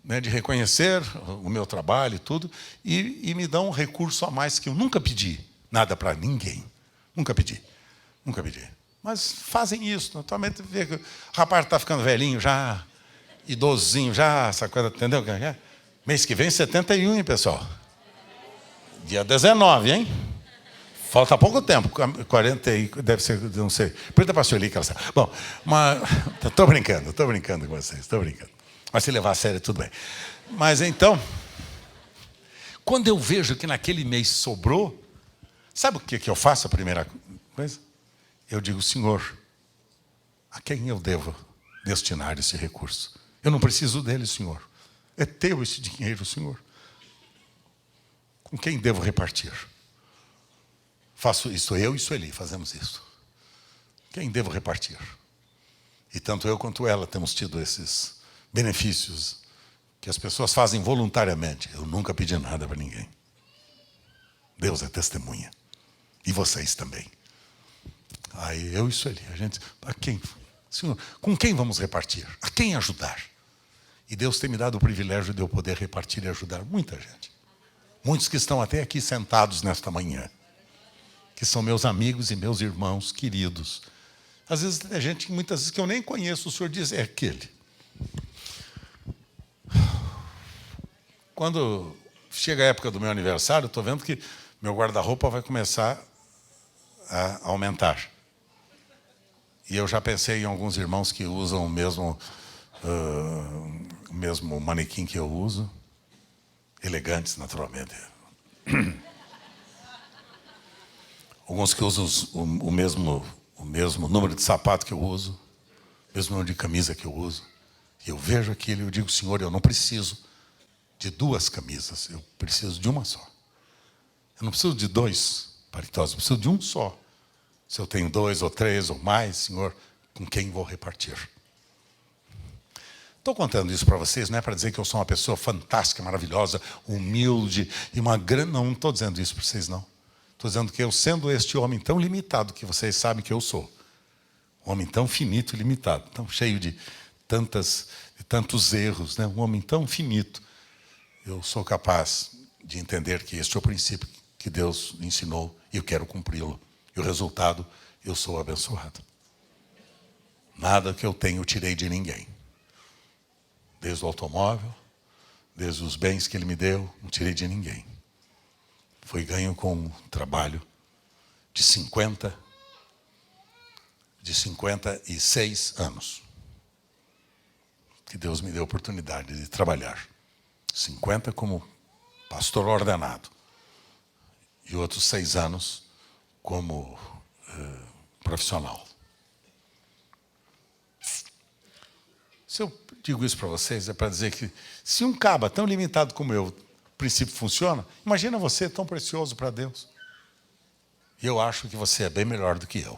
né, de reconhecer o meu trabalho e tudo, e me dão um recurso a mais que eu nunca pedi nada para ninguém. Nunca pedi. Mas fazem isso. Naturalmente, vê que o rapaz está ficando velhinho já, idosinho já, essa coisa, entendeu? Mês que vem, 71, hein, pessoal? Dia 19, hein? Falta pouco tempo, 40, deve ser, não sei. Pergunta para a Sueli que ela sabe. Bom, mas estou brincando com vocês, estou brincando. Mas se levar a sério, tudo bem. Mas então, quando eu vejo que naquele mês sobrou, sabe o que eu faço a primeira coisa? Eu digo, Senhor, a quem eu devo destinar esse recurso? Eu não preciso dele, Senhor. É teu esse dinheiro, Senhor. Com quem devo repartir? Faço isso, eu e Sueli fazemos isso. Quem devo repartir? E tanto eu quanto ela temos tido esses benefícios que as pessoas fazem voluntariamente. Eu nunca pedi nada para ninguém. Deus é testemunha. E vocês também. Aí eu e Sueli, a gente, a quem? Senhor, com quem vamos repartir? A quem ajudar? E Deus tem me dado o privilégio de eu poder repartir e ajudar muita gente. Muitos que estão até aqui sentados nesta manhã, que são meus amigos e meus irmãos queridos. Às vezes tem gente, muitas vezes, que eu nem conheço, o Senhor diz, é aquele. Quando chega a época do meu aniversário, eu estou vendo que meu guarda-roupa vai começar a aumentar. E eu já pensei em alguns irmãos que usam o mesmo manequim que eu uso. Elegantes, naturalmente. Alguns que usam o mesmo número de sapato que eu uso, o mesmo número de camisa que eu uso. E eu vejo aquilo e eu digo, Senhor, eu não preciso de 2 camisas, eu preciso de uma só. Eu não preciso de 2 paletós, eu preciso de um só. Se eu tenho 2 ou 3 ou mais, Senhor, com quem vou repartir? Estou contando isso para vocês, não é para dizer que eu sou uma pessoa fantástica, maravilhosa, humilde e uma grande... Não estou dizendo isso para vocês, não. Estou dizendo que eu, sendo este homem tão limitado que vocês sabem que eu sou, um homem tão finito e limitado, tão cheio de tantos erros, né? Um homem tão finito, eu sou capaz de entender que este é o princípio que Deus ensinou e eu quero cumpri-lo. E o resultado, eu sou abençoado. Nada que eu tenho eu tirei de ninguém. Desde o automóvel, desde os bens que Ele me deu, não tirei de ninguém. Foi ganho com um trabalho de 56 anos. Que Deus me deu a oportunidade de trabalhar. 50 como pastor ordenado. E outros 6 anos como profissional. Se eu digo isso para vocês, é para dizer que se um caba tão limitado como eu, o princípio funciona, imagina você tão precioso para Deus. E eu acho que você é bem melhor do que eu.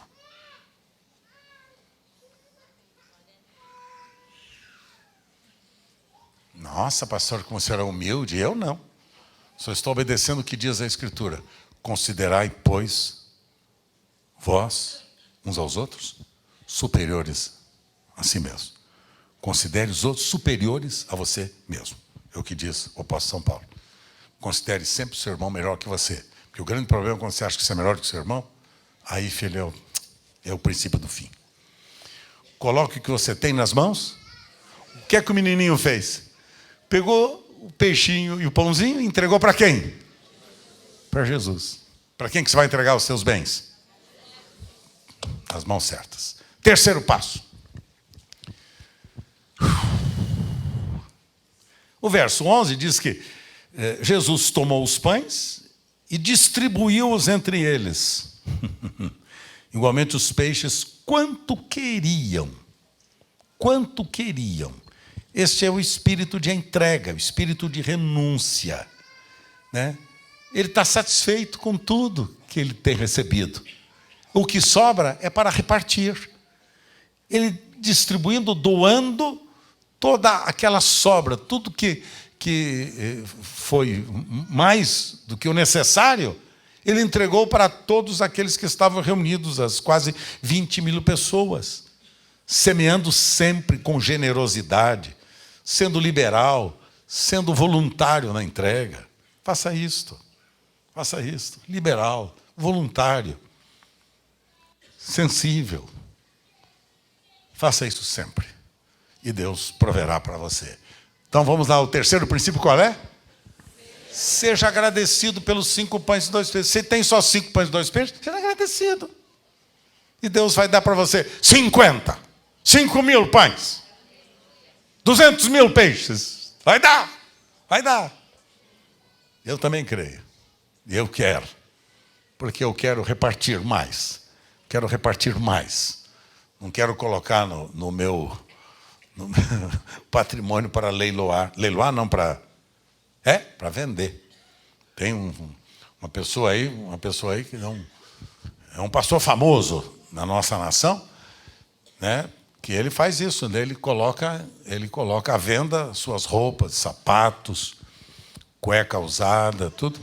Nossa, pastor, como o senhor é humilde. Eu não. Só estou obedecendo o que diz a Escritura. Considerai, pois, vós, uns aos outros, superiores a si mesmo. Considere os outros superiores a você mesmo. É o que diz o apóstolo São Paulo. Considere sempre o seu irmão melhor que você. Porque o grande problema é quando você acha que você é melhor que o seu irmão, aí, filho, é o princípio do fim. Coloque o que você tem nas mãos, O que é que o menininho fez? Pegou o peixinho e o pãozinho e entregou para quem? Para Jesus. Para quem que você vai entregar os seus bens? As mãos certas. Terceiro passo. O verso 11 diz que Jesus tomou os pães e distribuiu-os entre eles. Igualmente os peixes, quanto queriam. Quanto queriam. Este é o espírito de entrega, o espírito de renúncia. Né? Ele está satisfeito com tudo que ele tem recebido. O que sobra é para repartir. Ele distribuindo, doando toda aquela sobra, tudo que foi mais do que o necessário, ele entregou para todos aqueles que estavam reunidos, as quase 20 mil pessoas, semeando sempre com generosidade, sendo liberal, sendo voluntário na entrega. Faça isto, liberal, voluntário, sensível. Faça isso sempre. E Deus proverá para você. Então vamos lá, o terceiro princípio qual é? Seja agradecido pelos 5 pães e 2 peixes. Se tem só 5 pães e 2 peixes, seja agradecido. E Deus vai dar para você 50, 5 mil pães, 200 mil peixes. Vai dar. Eu também creio. E eu quero. Porque eu quero repartir mais. Não quero colocar no meu patrimônio para leiloar. Leiloar não, para vender. Tem uma pessoa aí que é um pastor famoso na nossa nação, né, que ele faz isso, né, ele coloca à venda suas roupas, sapatos, cueca usada, tudo.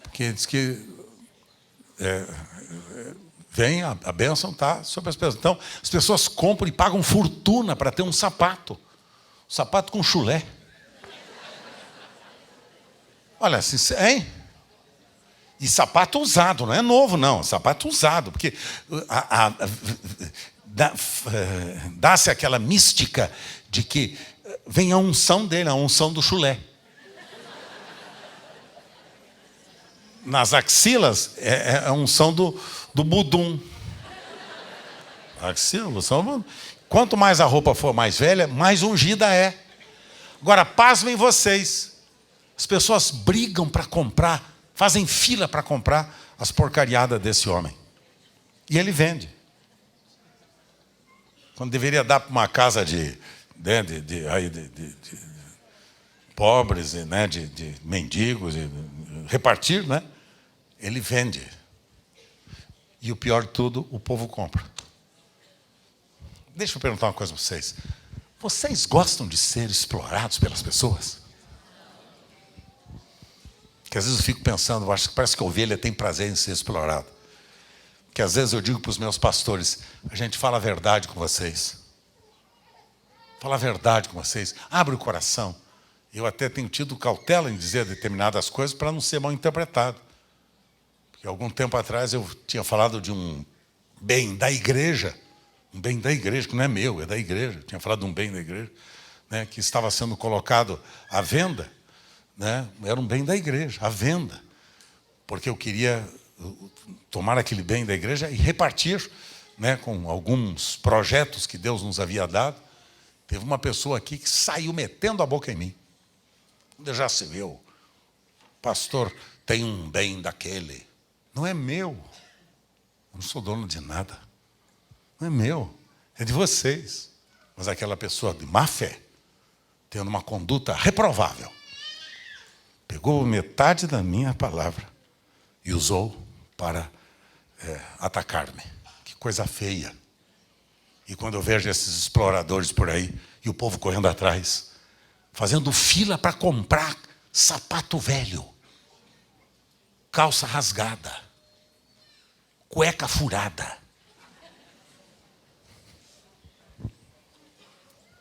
Porque diz que vem, a bênção está sobre as pessoas. Então, as pessoas compram e pagam fortuna para ter um sapato com chulé. Olha, hein? E sapato usado, não é novo, não. Sapato usado, porque dá-se aquela mística de que vem a unção dele, a unção do chulé. Nas axilas é a unção do budum. Axila, unção do budum. Quanto mais a roupa for mais velha, mais ungida é. Agora, pasmem vocês. As pessoas brigam para comprar, fazem fila para comprar as porcariadas desse homem. E ele vende. Quando deveria dar para uma casa de pobres, né, de mendigos, repartir, né? Ele vende. E o pior de tudo, o povo compra. Deixa eu perguntar uma coisa para vocês. Vocês gostam de ser explorados pelas pessoas? Que às vezes eu fico pensando, acho que parece que a ovelha tem prazer em ser explorada. Que às vezes eu digo para os meus pastores, a gente fala a verdade com vocês. Fala a verdade com vocês. Abre o coração. Eu até tenho tido cautela em dizer determinadas coisas para não ser mal interpretado. Porque algum tempo atrás eu tinha falado de um bem da igreja. Um bem da igreja, que não é meu, é da igreja. Eu tinha falado de um bem da igreja, né, que estava sendo colocado à venda. Né? Era um bem da igreja, à venda. Porque eu queria tomar aquele bem da igreja e repartir, né, com alguns projetos que Deus nos havia dado. Teve uma pessoa aqui que saiu metendo a boca em mim. Já se viu, pastor, tem um bem daquele. Não é meu. Eu não sou dono de nada. Não é meu, é de vocês. Mas aquela pessoa de má fé, tendo uma conduta reprovável, pegou metade da minha palavra e usou para atacar-me. Que coisa feia. E quando eu vejo esses exploradores por aí, e o povo correndo atrás, fazendo fila para comprar sapato velho, calça rasgada, cueca furada.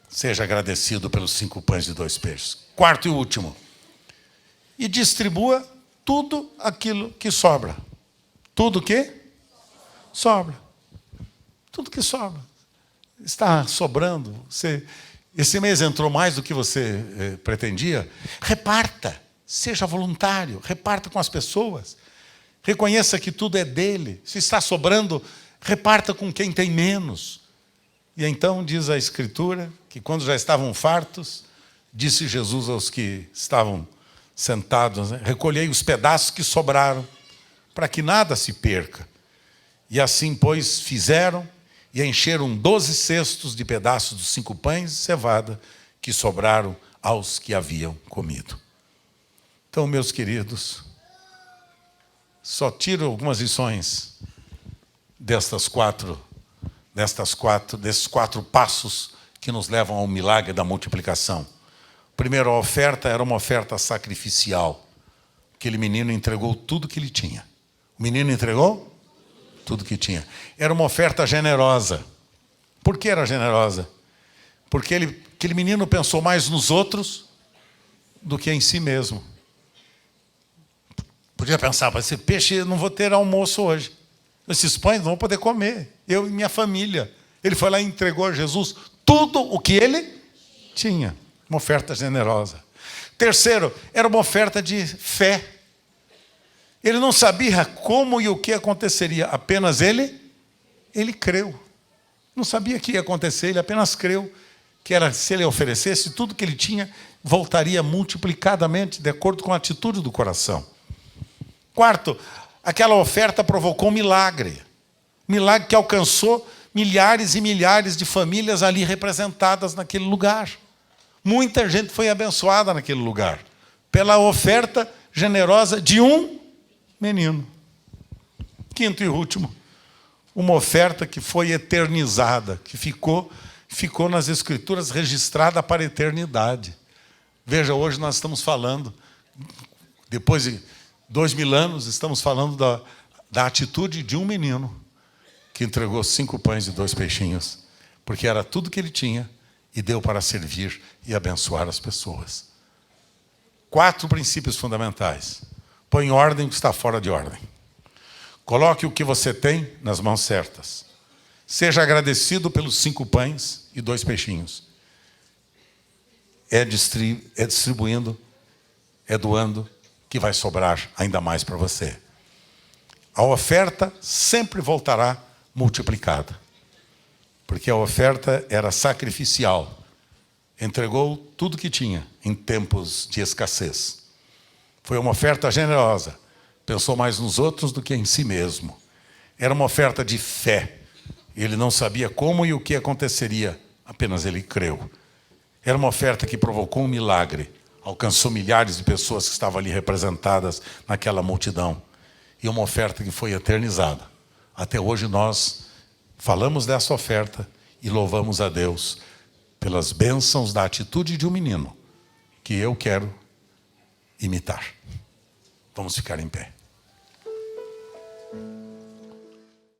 Seja agradecido pelos 5 pães e 2 peixes. Quarto e último. E distribua tudo aquilo que sobra. Tudo que sobra. Tudo que sobra. está sobrando. Esse mês entrou mais do que você pretendia. Reparta, seja voluntário, reparta com as pessoas. Reconheça que tudo é dele. Se está sobrando, reparta com quem tem menos. E então diz a Escritura que quando já estavam fartos, disse Jesus aos que estavam sentados, né? Recolhei os pedaços que sobraram, para que nada se perca. E assim, pois, fizeram e encheram 12 cestos de pedaços dos 5 pães de cevada que sobraram aos que haviam comido. Então, meus queridos, só tiro algumas lições desses 4 passos que nos levam ao milagre da multiplicação. Primeiro, a oferta era uma oferta sacrificial. Aquele menino entregou tudo que ele tinha. O menino entregou tudo que tinha. Era uma oferta generosa. Por que era generosa? Porque aquele menino pensou mais nos outros do que em si mesmo. Podia pensar, vai ser peixe, eu não vou ter almoço hoje. Esses pães não vão poder comer. Eu e minha família. Ele foi lá e entregou a Jesus tudo o que ele tinha. Uma oferta generosa. Terceiro, era uma oferta de fé. Ele não sabia como e o que aconteceria, apenas ele creu. Não sabia o que ia acontecer, ele apenas creu que era, se ele oferecesse, tudo que ele tinha voltaria multiplicadamente, de acordo com a atitude do coração. Quarto, aquela oferta provocou um milagre. Milagre que alcançou milhares e milhares de famílias ali representadas naquele lugar. Muita gente foi abençoada naquele lugar, pela oferta generosa de um menino. Quinto e último, uma oferta que foi eternizada, que ficou nas Escrituras registrada para a eternidade. Veja, hoje nós estamos falando, depois de 2000 anos, estamos falando da atitude de um menino que entregou 5 pães e 2 peixinhos, porque era tudo que ele tinha e deu para servir e abençoar as pessoas. 4 princípios fundamentais. Põe em ordem o que está fora de ordem. Coloque o que você tem nas mãos certas. Seja agradecido pelos 5 pães e 2 peixinhos. É distribuindo, é doando, que vai sobrar ainda mais para você. A oferta sempre voltará multiplicada. Porque a oferta era sacrificial. Entregou tudo que tinha em tempos de escassez. Foi uma oferta generosa. Pensou mais nos outros do que em si mesmo. Era uma oferta de fé. Ele não sabia como e o que aconteceria, apenas ele creu. Era uma oferta que provocou um milagre. Alcançou milhares de pessoas que estavam ali representadas naquela multidão. E uma oferta que foi eternizada. Até hoje nós falamos dessa oferta e louvamos a Deus pelas bênçãos da atitude de um menino que eu quero imitar. Vamos ficar em pé.